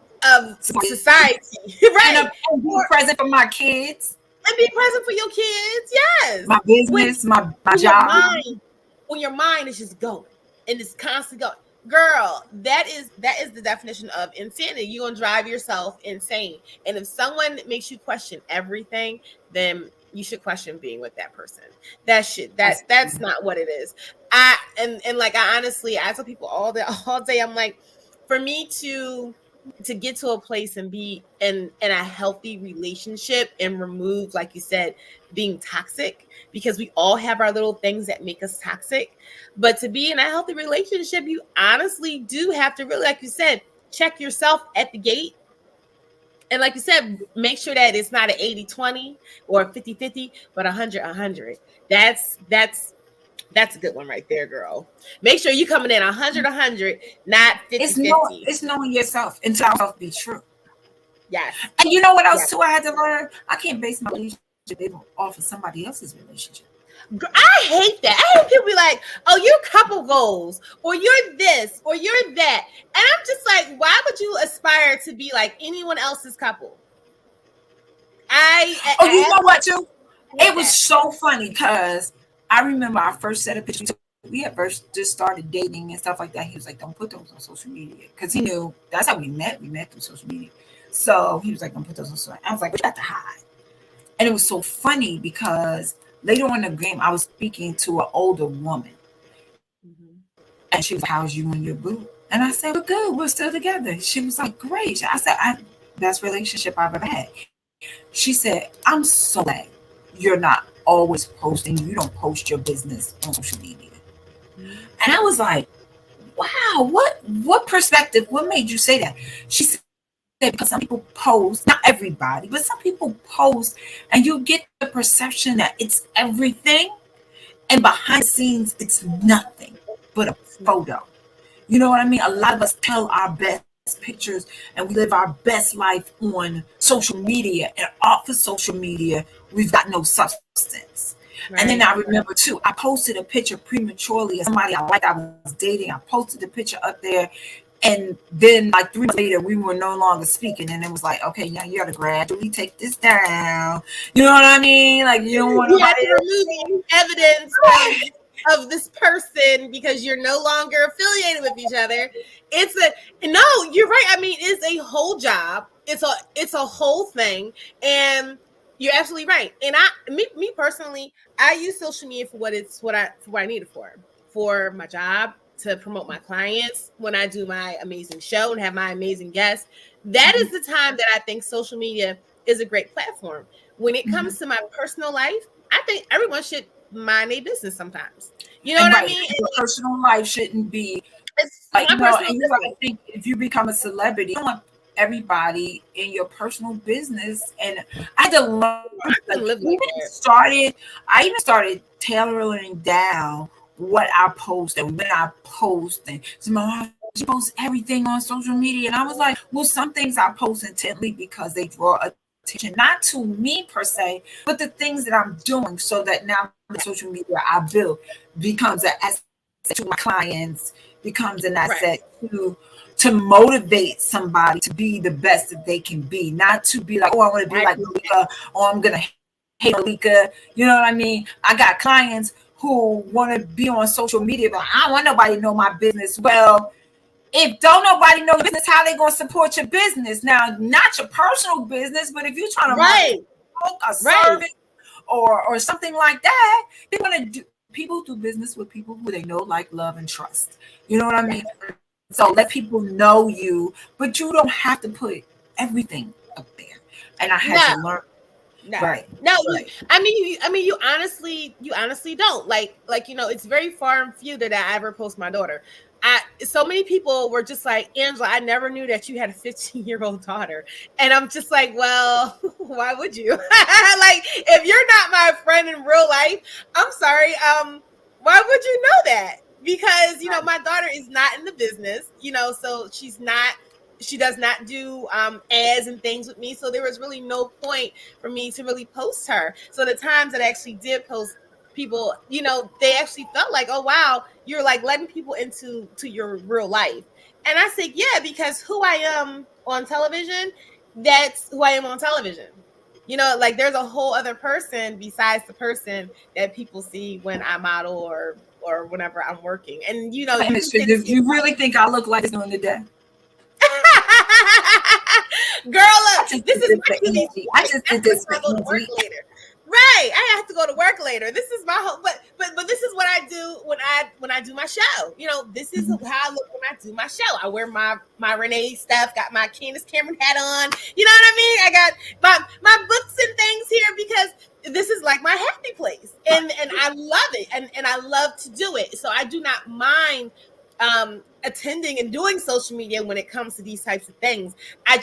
Speaker 1: society? Right.
Speaker 2: And be present for my kids.
Speaker 1: And be present for your kids. Yes.
Speaker 2: My business, my job.
Speaker 1: When your mind is just going and it's constantly going. Girl, that is the definition of insanity. You're gonna drive yourself insane. And if someone makes you question everything, then you should question being with that person. That's not what it is. I honestly, I tell people all day, I'm like, for me to get to a place and be in a healthy relationship and remove, like you said, being toxic, because we all have our little things that make us toxic. But to be in a healthy relationship, you honestly do have to really, like you said, check yourself at the gate. And like you said, make sure that it's not an 80-20 or 50-50, but 100-100. That's a good one right there, girl. Make sure you coming in 100-100, not 50-50.
Speaker 2: It's knowing yourself and to yourself be true.
Speaker 1: Yes.
Speaker 2: And you know what else too I had to learn? I can't base my relationship off of somebody else's relationship.
Speaker 1: I hate that. I hate people be like, oh, you're couple goals, or you're this, or you're that. And I'm just like, why would you aspire to be like anyone else's couple?
Speaker 2: You know what, too? It was so funny because I remember our first set of pictures. We had first just started dating and stuff like that. He was like, don't put those on social media. Because he knew that's how we met. We met through social media. So he was like, don't put those on social media. I was like, we got to hide. And it was so funny because later on in the game, I was speaking to an older woman. Mm-hmm. And she was like, how's you and your boo? And I said, we're good. We're still together. She was like, great. I said, best relationship I've ever had. She said, I'm so glad you're not always posting. You don't post your business on social media. Mm-hmm. And I was like, wow, what perspective? What made you say that? She said, because some people post, not everybody, but some people post and you get the perception that it's everything, and behind the scenes it's nothing but a photo. You know what I mean? A lot of us tell our best pictures and we live our best life on social media, and off of social media we've got no substance. Right. And then I remember too, I posted a picture prematurely of somebody I was dating. I posted the picture up there. And then like 3 months later, we were no longer speaking. And it was like, okay, now you got to gradually take this down. You know what I mean? Like, you don't want
Speaker 1: to remove evidence of this person because you're no longer affiliated with each other. No, you're right. I mean, it's a whole job. It's a whole thing. And you're absolutely right. And me personally, I use social media for what I need it for my job, to promote my clients, when I do my amazing show and have my amazing guests. That is the time that I think social media is a great platform. When it comes to my personal life, I think everyone should mind their business sometimes. You know what I mean?
Speaker 2: Your personal life shouldn't be
Speaker 1: It's
Speaker 2: Like,
Speaker 1: my
Speaker 2: you know,
Speaker 1: personal
Speaker 2: and you got to think, if you become a celebrity, you don't want everybody in your personal business. And I had to learn,
Speaker 1: I couldn't live like that.
Speaker 2: I even started tailoring down what I post and when I post. And she posts everything on social media. And I was like, well, some things I post intently because they draw attention, not to me per se, but the things that I'm doing, so that now the social media I build becomes an asset to my clients, becomes an
Speaker 1: Right.
Speaker 2: asset to motivate somebody to be the best that they can be, not to be like, oh, I want to be like Malika, or I'm gonna hate Malika. You know what I mean? I got clients who want to be on social media, but I don't want nobody to know my business. Well, if don't nobody know your business, how they gonna support your business? Now, not your personal business, but if you're trying to
Speaker 1: Right.
Speaker 2: market a
Speaker 1: Right.
Speaker 2: service or something like that, they want to do. People do business with people who they know, like, love, and trust. You know what I mean? So let people know you, but you don't have to put everything up there. And I had to
Speaker 1: No.
Speaker 2: learn.
Speaker 1: No,
Speaker 2: Right.
Speaker 1: no.
Speaker 2: Right.
Speaker 1: You honestly don't like. It's very far and few that I ever post my daughter. So many people were just like, Angela, I never knew that you had a 15-year-old daughter, and I'm just like, well, why would you? Like, if you're not my friend in real life, I'm sorry. Why would you know that? Because my daughter is not in the business. So she does not do ads and things with me. So there was really no point for me to really post her. So the times that I actually did post people, they actually felt like, oh wow, you're like letting people into your real life. And I said, yeah, because who I am on television, that's who I am on television. Like there's a whole other person besides the person that people see when I model or whenever I'm working. And you can say this,
Speaker 2: You really think I look like this during the day?
Speaker 1: Girl, look, this is my TV.
Speaker 2: I just did this for
Speaker 1: I go to work
Speaker 2: easy.
Speaker 1: later. Right, I have to go to work later. This is my whole, but this is what I do when I do my show. This is how I look when I do my show. I wear my Renee stuff, got my Candace Cameron hat on. You know what I mean? I got my books and things here because this is like my happy place, and I love it, and I love to do it. So I do not mind attending and doing social media when it comes to these types of things. I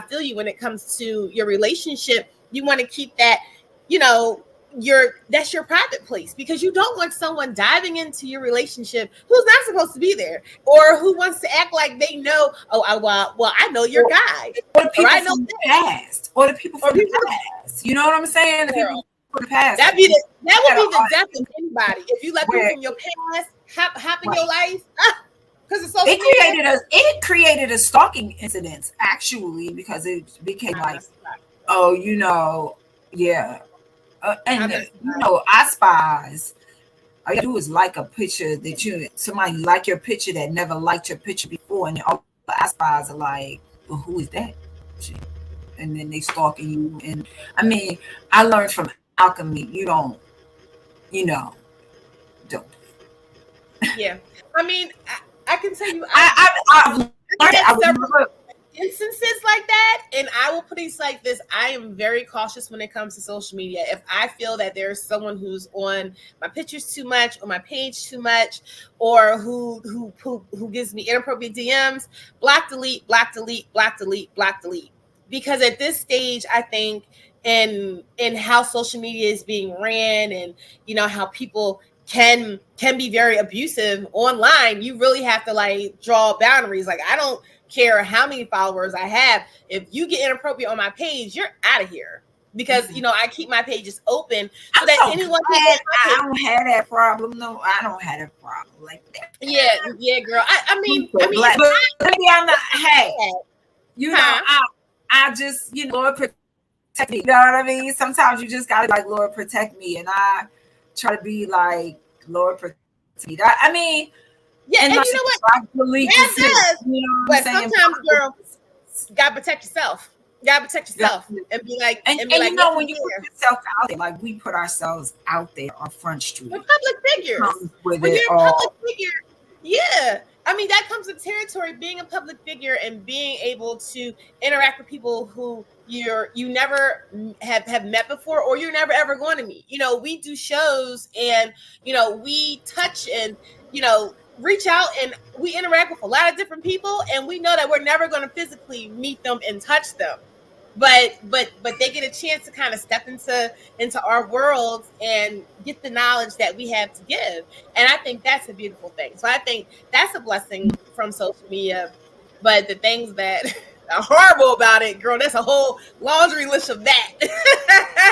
Speaker 1: feel you when it comes to your relationship. You want to keep that, that's your private place, because you don't want someone diving into your relationship who's not supposed to be there, or who wants to act like they know, I know your guy,
Speaker 2: or the people
Speaker 1: I know
Speaker 2: from the past, or the people from the past. You know what I'm saying? The people from the past.
Speaker 1: That would be the death of anybody if you let people from your past hop in your life. Because it's so
Speaker 2: it created a stalking incident, actually, because it became like, oh, yeah. And I spies. All you do is like a picture that somebody like your picture that never liked your picture before, and all the I spies are like, well, who is that? And then they stalking you. And I mean, I learned from alchemy. You don't.
Speaker 1: Yeah, I mean, I can tell you,
Speaker 2: I've learned several
Speaker 1: instances like that, and I will put it like this: I am very cautious when it comes to social media. If I feel that there's someone who's on my pictures too much, or my page too much, or who gives me inappropriate DMs, block, delete, block, delete, block, delete, block, delete. Because at this stage, I think in how social media is being ran, and how people can be very abusive online, you really have to like draw boundaries. Like, I don't care how many followers I have. If you get inappropriate on my page, you're out of here. Because I keep my pages open so that anyone
Speaker 2: I don't have that problem. No, I don't have a problem like that.
Speaker 1: Yeah, girl. I mean,
Speaker 2: maybe I'm not. Hey, I just Lord protect me. You know what I mean? Sometimes you just gotta like, Lord protect me, and I try to be like, Lord protect me. I mean,
Speaker 1: yeah, and you know what?
Speaker 2: I believe
Speaker 1: that does. But sometimes, girl, you gotta protect yourself. You gotta protect yourself and be like,
Speaker 2: and when you put yourself out there, like we put ourselves out there on Front Street.
Speaker 1: We're public figures. When you're a public figure, yeah. I mean, that comes with territory, being a public figure and being able to interact with people who you never have met before, or you're never ever going to meet. We do shows, and we touch, and reach out and we interact with a lot of different people, and we know that we're never going to physically meet them and touch them. But they get a chance to kind of step into our world and get the knowledge that we have to give. And I think that's a beautiful thing. So I think that's a blessing from social media. But the things that are horrible about it, girl, that's a whole laundry list of that.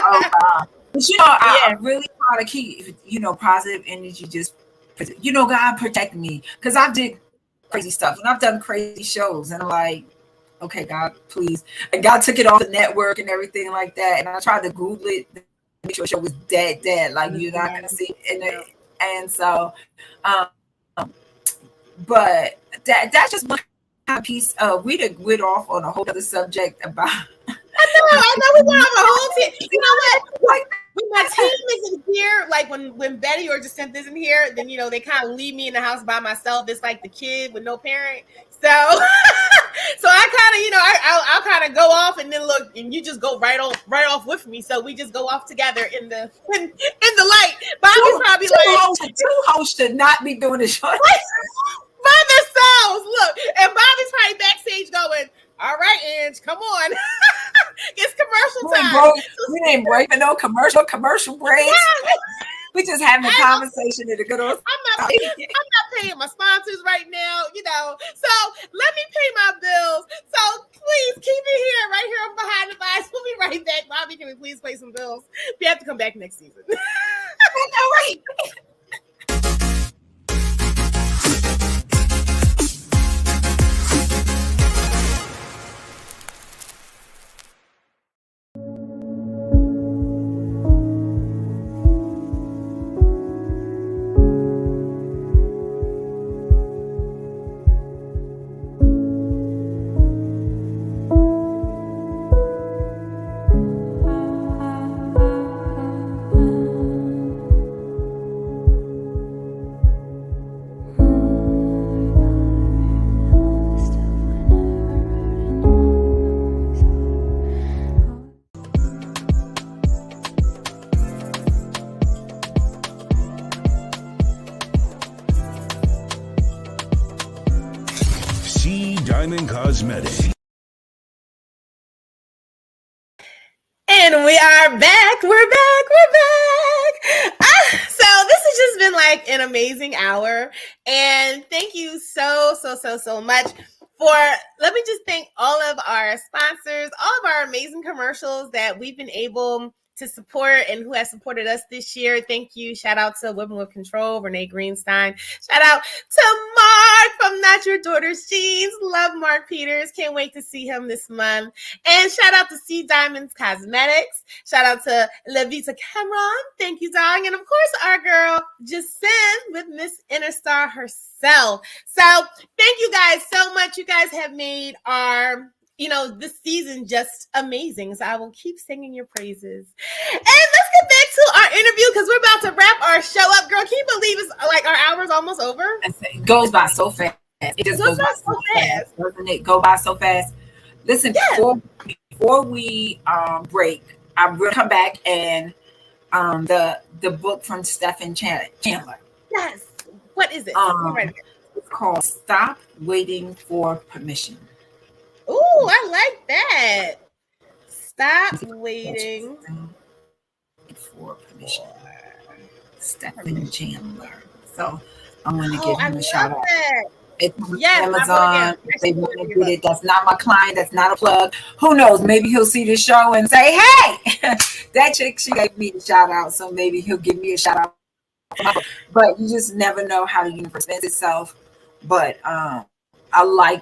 Speaker 2: Oh, God. But I really try to keep, positive energy. Just, God protect me, because I did crazy stuff and I've done crazy shows, and I'm like, okay, God, please. And God took it off the network and everything like that. And I tried to Google it, make sure the show was dead. Like, you're not gonna see it. And so, but that's just one kind of piece. We went off on a whole other subject about.
Speaker 1: I know we went on a whole team. You know what? When my team isn't here, like when Betty or Jacinth isn't here, then they kind of leave me in the house by myself. It's like the kid with no parent. So I kind of, I'll kind of go off and then look, and you just go right off with me. So we just go off together in the light. Bobby's probably
Speaker 2: two hosts should not be doing the show
Speaker 1: by themselves. Look, and Bobby's probably backstage going, all right, Ange, come on. It's commercial time.
Speaker 2: We ain't breaking no commercial breaks.
Speaker 1: Yeah.
Speaker 2: We just having a conversation in a good old.
Speaker 1: I'm not paying my sponsors right now, So let me pay my bills. So please keep it here, right here behind the vibes. We'll be right back. Bobby, can we please pay some bills? We have to come back next season.
Speaker 2: All right.
Speaker 6: Diamond Cosmetics.
Speaker 1: And we are back. We're back. So this has just been like an amazing hour. And thank you so much for, let me just thank all of our sponsors, all of our amazing commercials that we've been able to support and who has supported us this year. Thank you. Shout out to Women with Control, Renee Greenstein. Shout out to Mark from Not Your Daughter's Jeans. Love Mark Peters. Can't wait to see him this month. And shout out to C Diamonds Cosmetics. Shout out to Levita Cameron. Thank you, darling. And of course, our girl, Jacinth with Miss Interstar herself. So thank you guys so much. You guys have made our this season just amazing. So I will keep singing your praises. And let's get back to our interview because we're about to wrap our show up. Girl, can you believe it's like our hour's almost over?
Speaker 2: It goes by so fast. It just goes by so fast. Doesn't it go by so fast? Listen, before we break, I'm going to come back and the book from Stephen Chandler.
Speaker 1: Yes. What is it?
Speaker 2: It's called Stop Waiting for Permission.
Speaker 1: Ooh, I like that. Stop waiting
Speaker 2: for permission. Stephen Chandler. So I'm going to give him a shout out. It's on Amazon. If they want to get it, that's not my client. That's not a plug. Who knows? Maybe he'll see this show and say, "Hey, that chick, she gave me a shout out." So maybe he'll give me a shout out. But you just never know how the universe spends itself. But I like.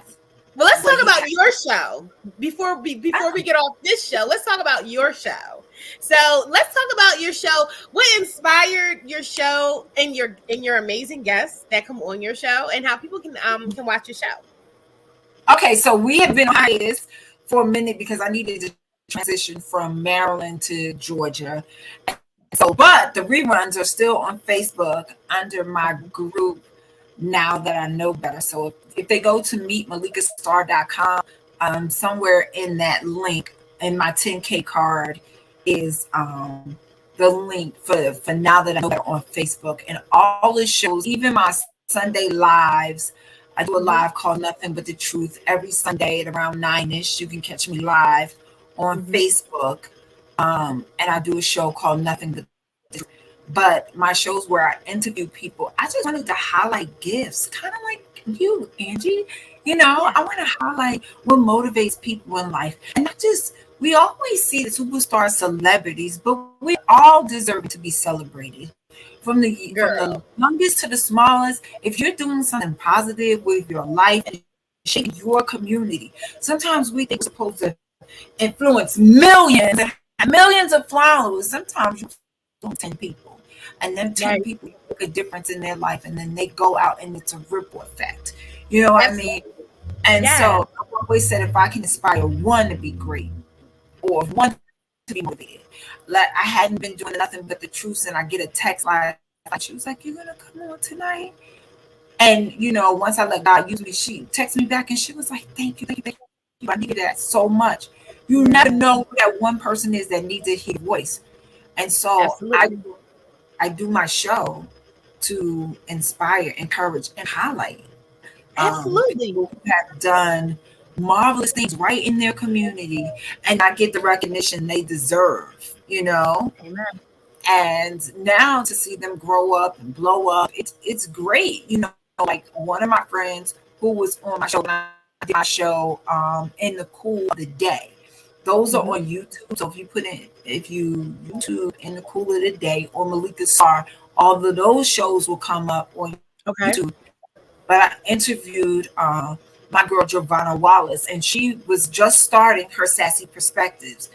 Speaker 1: Well, let's talk about your show before we get off this show. Let's talk about your show. So let's talk about your show. What inspired your show and your amazing guests that come on your show, and how people can watch your show.
Speaker 2: Okay, so we have been on hiatus for a minute because I needed to transition from Maryland to Georgia. So, but the reruns are still on Facebook under my group Now That I Know Better. So if they go to meetmalikastaar.com, somewhere in that link in my 10K card is the link for Now That I Know Better on Facebook, and all the shows, even my Sunday lives. I do a live called Nothing But the Truth every Sunday at around 9ish. You can catch me live on Facebook. And I do a show called Nothing But the Truth. But my shows where I interview people, I just wanted to highlight gifts, kind of like you, Angie. You know, I want to highlight what motivates people in life. And not just, we always see the superstar celebrities, but we all deserve to be celebrated. From the youngest to the smallest, if you're doing something positive with your life and shaping your community, sometimes we think we're supposed to influence millions and millions of followers. Sometimes you influence 10 people, and then 10 people make a difference in their life, and then they go out and it's a ripple effect. You know what I mean? And so I've always said, if I can inspire one to be great or one to be motivated. Like, I hadn't been doing Nothing But the Truth, and I get a text like she was like, "You're gonna come on tonight?" And you know, once I let God use me, she texted me back and she was like, "Thank you, thank you, thank you. I needed that so much." You never know who that one person is that needs to hear your voice. And so I do my show to inspire, encourage, and highlight. People who have done marvelous things right in their community and not get the recognition they deserve, you know.
Speaker 1: Amen.
Speaker 2: And now to see them grow up and blow up, it's great. You know, like one of my friends who was on my show when I did my show in the cool of the day. Those are on YouTube. So if you YouTube in the cool of the day or Malika Staar, all of those shows will come up on YouTube. But I interviewed my girl Giovanna Wallace, and she was just starting her Sassy Perspectives.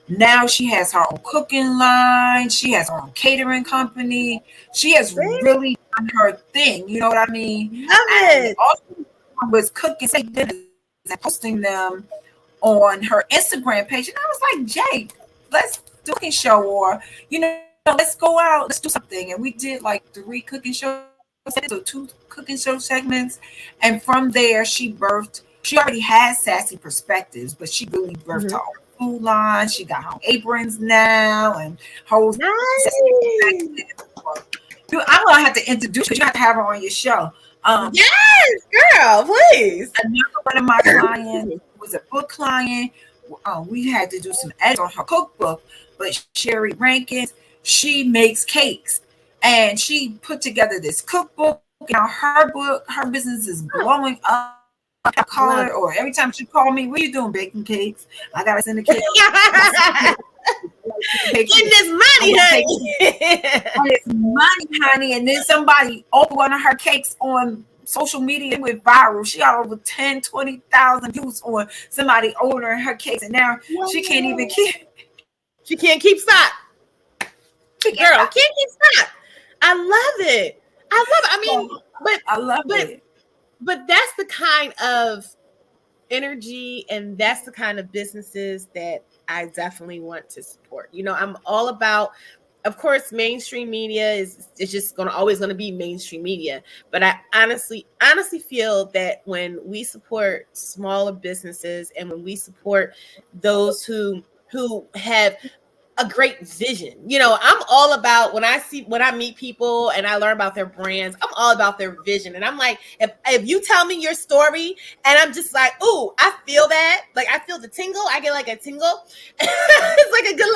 Speaker 2: Now she has her own cooking line. She has her own catering company. She has really done her thing. You know what I mean?
Speaker 1: Love it.
Speaker 2: Also was cooking dinners and posting them on her Instagram page. And I was like, Jay, let's do a cooking show, or, you know, let's go out, let's do something. And we did like 3 cooking shows, or 2 cooking show segments. And from there, she already had Sassy Perspectives, but she really birthed her own food line. She got her own aprons now and whole I'm gonna have to introduce, because you have to have her on your show.
Speaker 1: Yes, girl, please.
Speaker 2: Another one of my clients was a book client. We had to do some edits on her cookbook, but Sherry Rankins, she makes cakes, and she put together this cookbook. Now her business is blowing up. I call her, or every time she call me, "What are you doing? Baking cakes? I gotta send a cake."
Speaker 1: Getting this money, honey.
Speaker 2: It's money, honey. And then somebody opened one of her cakes on social media, went viral. She got over 10, 20,000 views on somebody ordering her cakes, and now she can't even keep.
Speaker 1: She can't keep stock. Can't keep stock. I love it. I mean, but
Speaker 2: I love it.
Speaker 1: But that's the kind of energy, and that's the kind of businesses that I definitely want to support. You know, I'm all about, of course, mainstream media is just always going to be mainstream media. But I honestly feel that when we support smaller businesses, and when we support those who have a great vision, you know, I'm all about, when I meet people and I learn about their brands, I'm all about their vision. And I'm like, if you tell me your story and I'm just like, ooh, I feel that, like I feel the tingle, I get like a tingle. It's like a good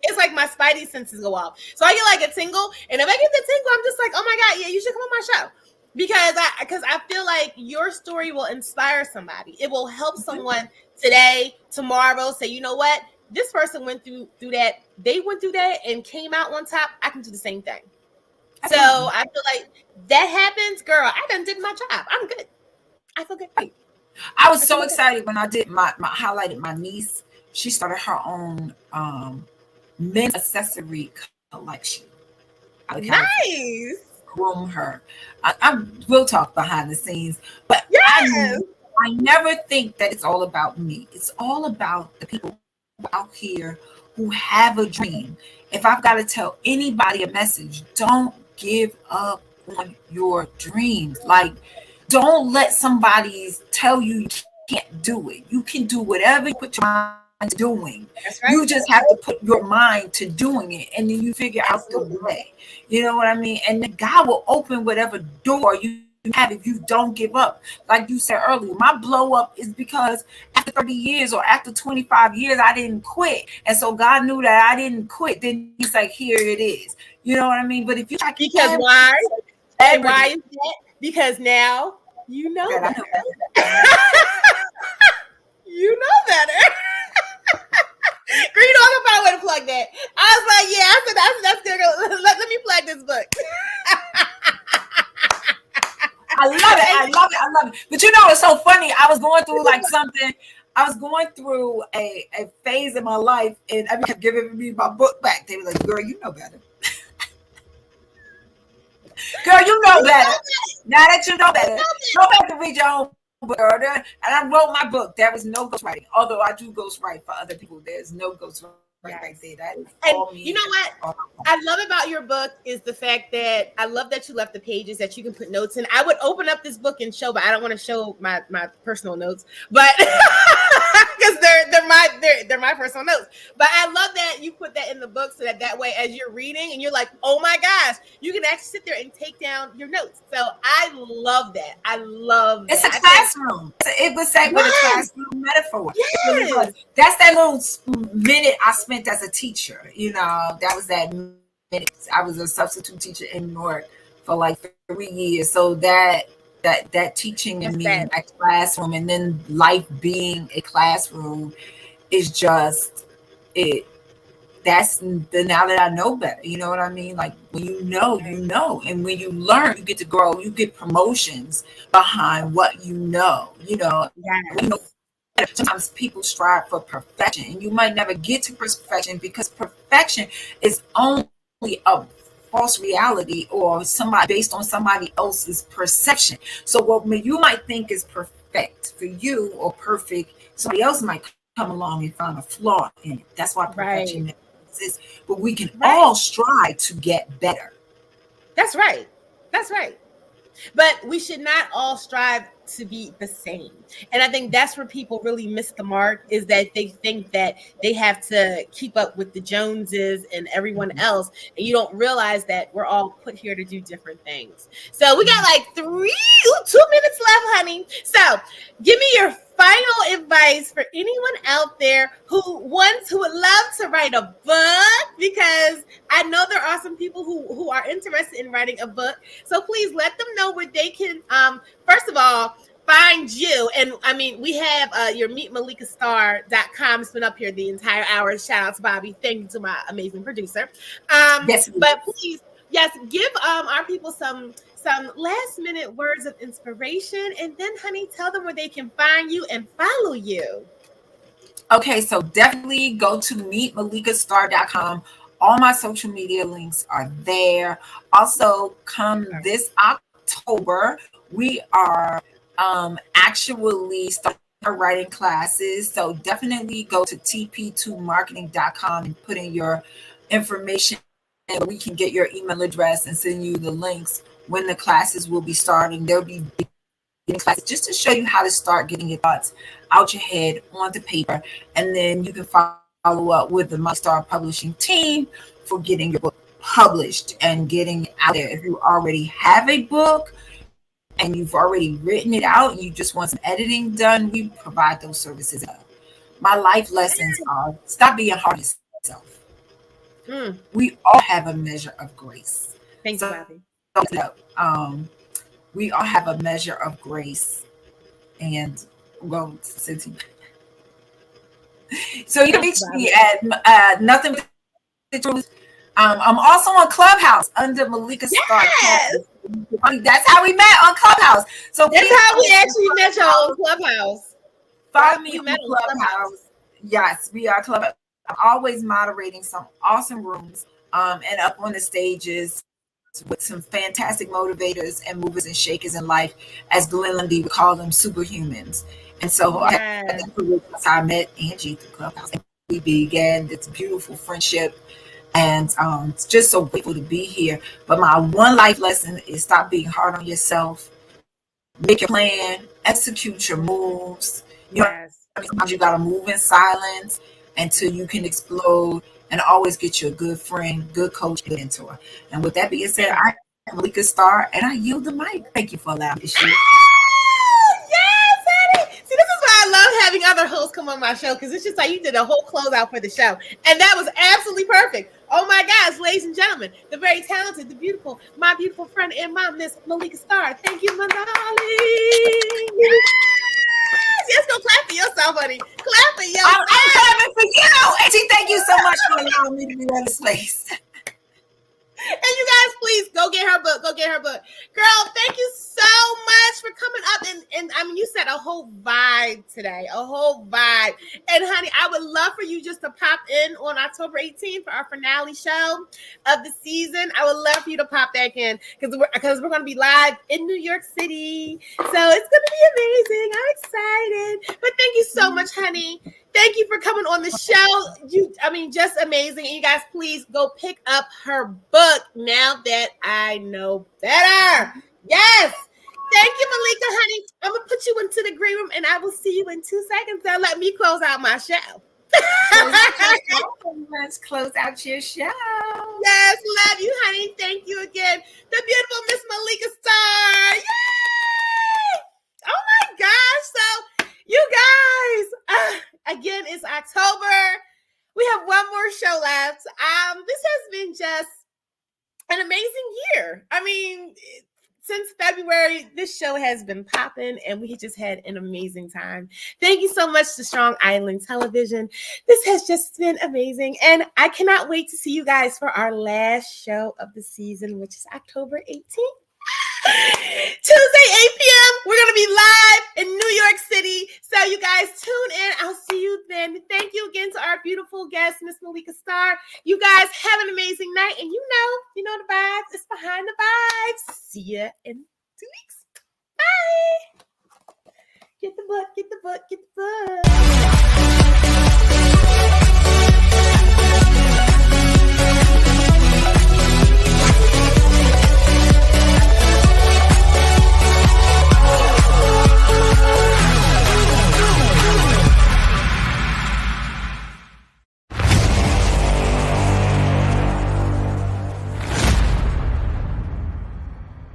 Speaker 1: it's like my spidey senses go off. So I get like a tingle, and if I get the tingle, I'm just like, oh my God, yeah, you should come on my show. Because I feel like your story will inspire somebody. It will help someone today, tomorrow, say, you know what? This person went through that. They went through that and came out on top. I can do the same thing. So I feel like that happens, girl. I done did my job. I'm good. I feel good.
Speaker 2: I was so excited when I did my highlighted my niece. She started her own men's accessory collection.
Speaker 1: Nice.
Speaker 2: Groom her. I will talk behind the scenes, but
Speaker 1: yes.
Speaker 2: I never think that it's all about me. It's all about the people out here who have a dream. If I've got to tell anybody a message, don't give up on your dreams. Like, don't let somebody tell you can't do it. You can do whatever you put your mind doing.
Speaker 1: That's right.
Speaker 2: You just have to put your mind to doing it, and then you figure out the way. You know what I mean? And then God will open whatever door you have if you don't give up. Like you said earlier, my blow up is because after 30 years or after 25 years, I didn't quit. And so God knew that I didn't quit. Then he's like, here it is. You know what I mean? But if you try to
Speaker 1: Because why? And why is that? Because now you know better. You know better. Green Dog, I found a way to plug that. I was like, yeah, I said that's good. Let me plug this book.
Speaker 2: I love it. But you know, it's so funny. I was going through like something. I was going through a phase in my life, and everyone kept giving me my book back. They were like, girl, you know better. Girl, you know better. Now that you know better, go back to read your own book. And I wrote my book. There was no ghostwriting. Although I do ghostwrite for other people, there's no ghostwriting right there. That is all me.
Speaker 1: You know what I love about your book is the fact that I love that you left the pages that you can put notes in. I would open up this book and show, but I don't want to show my personal notes, but because they're my personal notes. But I love that you put that in the book so that way as you're reading and you're like, oh my gosh, you can actually sit there and take down your notes. So I love that. I love that.
Speaker 2: It's a classroom. It was said with a classroom metaphor.
Speaker 1: Yes.
Speaker 2: That's that little minute I spent as a teacher. You know, that was that minute. I was a substitute teacher in New York for like 3 years. So that teaching in me in that classroom, and then life being a classroom is just it. That's the now that I know better. You know what I mean? Like when you know, and when you learn, you get to grow. You get promotions behind what you know. You know. Sometimes people strive for perfection, and you might never get to perfection because perfection is only a false reality or somebody based on somebody else's perception. So what you might think is perfect for you or perfect, somebody else might come along and find a flaw in it. That's why perfection exists. But we can all strive to get better.
Speaker 1: That's right. But we should not all strive to be the same. And I think that's where people really miss the mark, is that they think that they have to keep up with the Joneses and everyone else. And you don't realize that we're all put here to do different things. So we got like 2 minutes left, honey. So give me your final advice for anyone out there who would love to write a book, because I know there are some people who are interested in writing a book. So please let them know where they can, first of all, find you. And I mean, we have your meetmalikastaar.com. It's been up here the entire hour. Shout out to Bobby. Thank you to my amazing producer.
Speaker 2: Yes,
Speaker 1: but please, give our people some last minute words of inspiration, and then honey, tell them where they can find you and follow you.
Speaker 2: Okay, so definitely go to meetmalikastaar.com. All my social media links are there. Also, come this October, we are actually starting writing classes. So definitely go to tp2marketing.com and put in your information, and we can get your email address and send you the links when the classes will be starting. There'll be classes just to show you how to start getting your thoughts out your head onto paper, and then you can follow up with the Staar publishing team for getting your book published and getting it out there. If you already have a book and you've already written it out and you just want some editing done, we provide those services. My life lessons are: stop being hard on yourself. We all have a measure of grace.
Speaker 1: Thanks, Bobby.
Speaker 2: We all have a measure of grace, and so you can reach me at nothing but the truth. I'm also on Clubhouse under Malika Staar. That's how we met on Clubhouse. So
Speaker 1: that's how we actually met y'all on Clubhouse.
Speaker 2: Follow me on Clubhouse. Yes, we are Clubhouse. I'm always moderating some awesome rooms and up on the stages with some fantastic motivators and movers and shakers in life, as Glenn Lundy would call them, superhumans. And so I met Angie through Clubhouse. We began this beautiful friendship, and just so grateful to be here. But my one life lesson is: stop being hard on yourself. Make your plan, execute your moves. Sometimes you gotta move in silence. until you can explode and always get you a good friend, good coach, good mentor. And with that being said, I am Malika Staar, and I yield the mic. Thank you for allowing me to share.
Speaker 1: Yes, honey. See, this is why I love having other hosts come on my show, because it's just like you did a whole closeout for the show. And that was absolutely perfect. Oh my gosh, ladies and gentlemen, the very talented, the beautiful, my beautiful friend and my Miss Malika Staar. Thank you, my darling. Yes, go clap for yourself, honey. Clap for yourself.
Speaker 2: I'm clapping for you. Auntie, thank you so much for allowing me to be in this place.
Speaker 1: And you guys, please go get her book. Go get her book. Girl, thank you so much for coming up. And I mean, you set a whole vibe today, a whole vibe. And honey, I would love for you just to pop in on October 18th for our finale show of the season. I would love for you to pop back in because we're going to be live in New York City. So it's going to be amazing. I'm excited. But thank you so much, honey. Thank you for coming on the show. Just amazing. And you guys, please go pick up her book now that I know better. Yes. Thank you, Malika, honey. I'm going to put you into the green room and I will see you in 2 seconds. Now let me close out my show.
Speaker 2: Let's close out your show.
Speaker 1: Yes, love you, honey. Thank you again. The beautiful Miss Malika Staar. Yay! Oh my gosh. So you guys, again, it's October. We have one more show left. This has been just an amazing year. I mean, since February, this show has been popping and we just had an amazing time. Thank you so much to Strong Island Television. This has just been amazing. And I cannot wait to see you guys for our last show of the season, which is October 18th. Tuesday, 8 p.m. We're going to be live in New York City. So you guys tune in. I'll see you then. Thank you again to our beautiful guest, Miss Malika Staar. You guys have an amazing night. And you know the vibes. It's behind the vibes. See ya in 2 weeks. Bye. Get the book, get the book, get the book.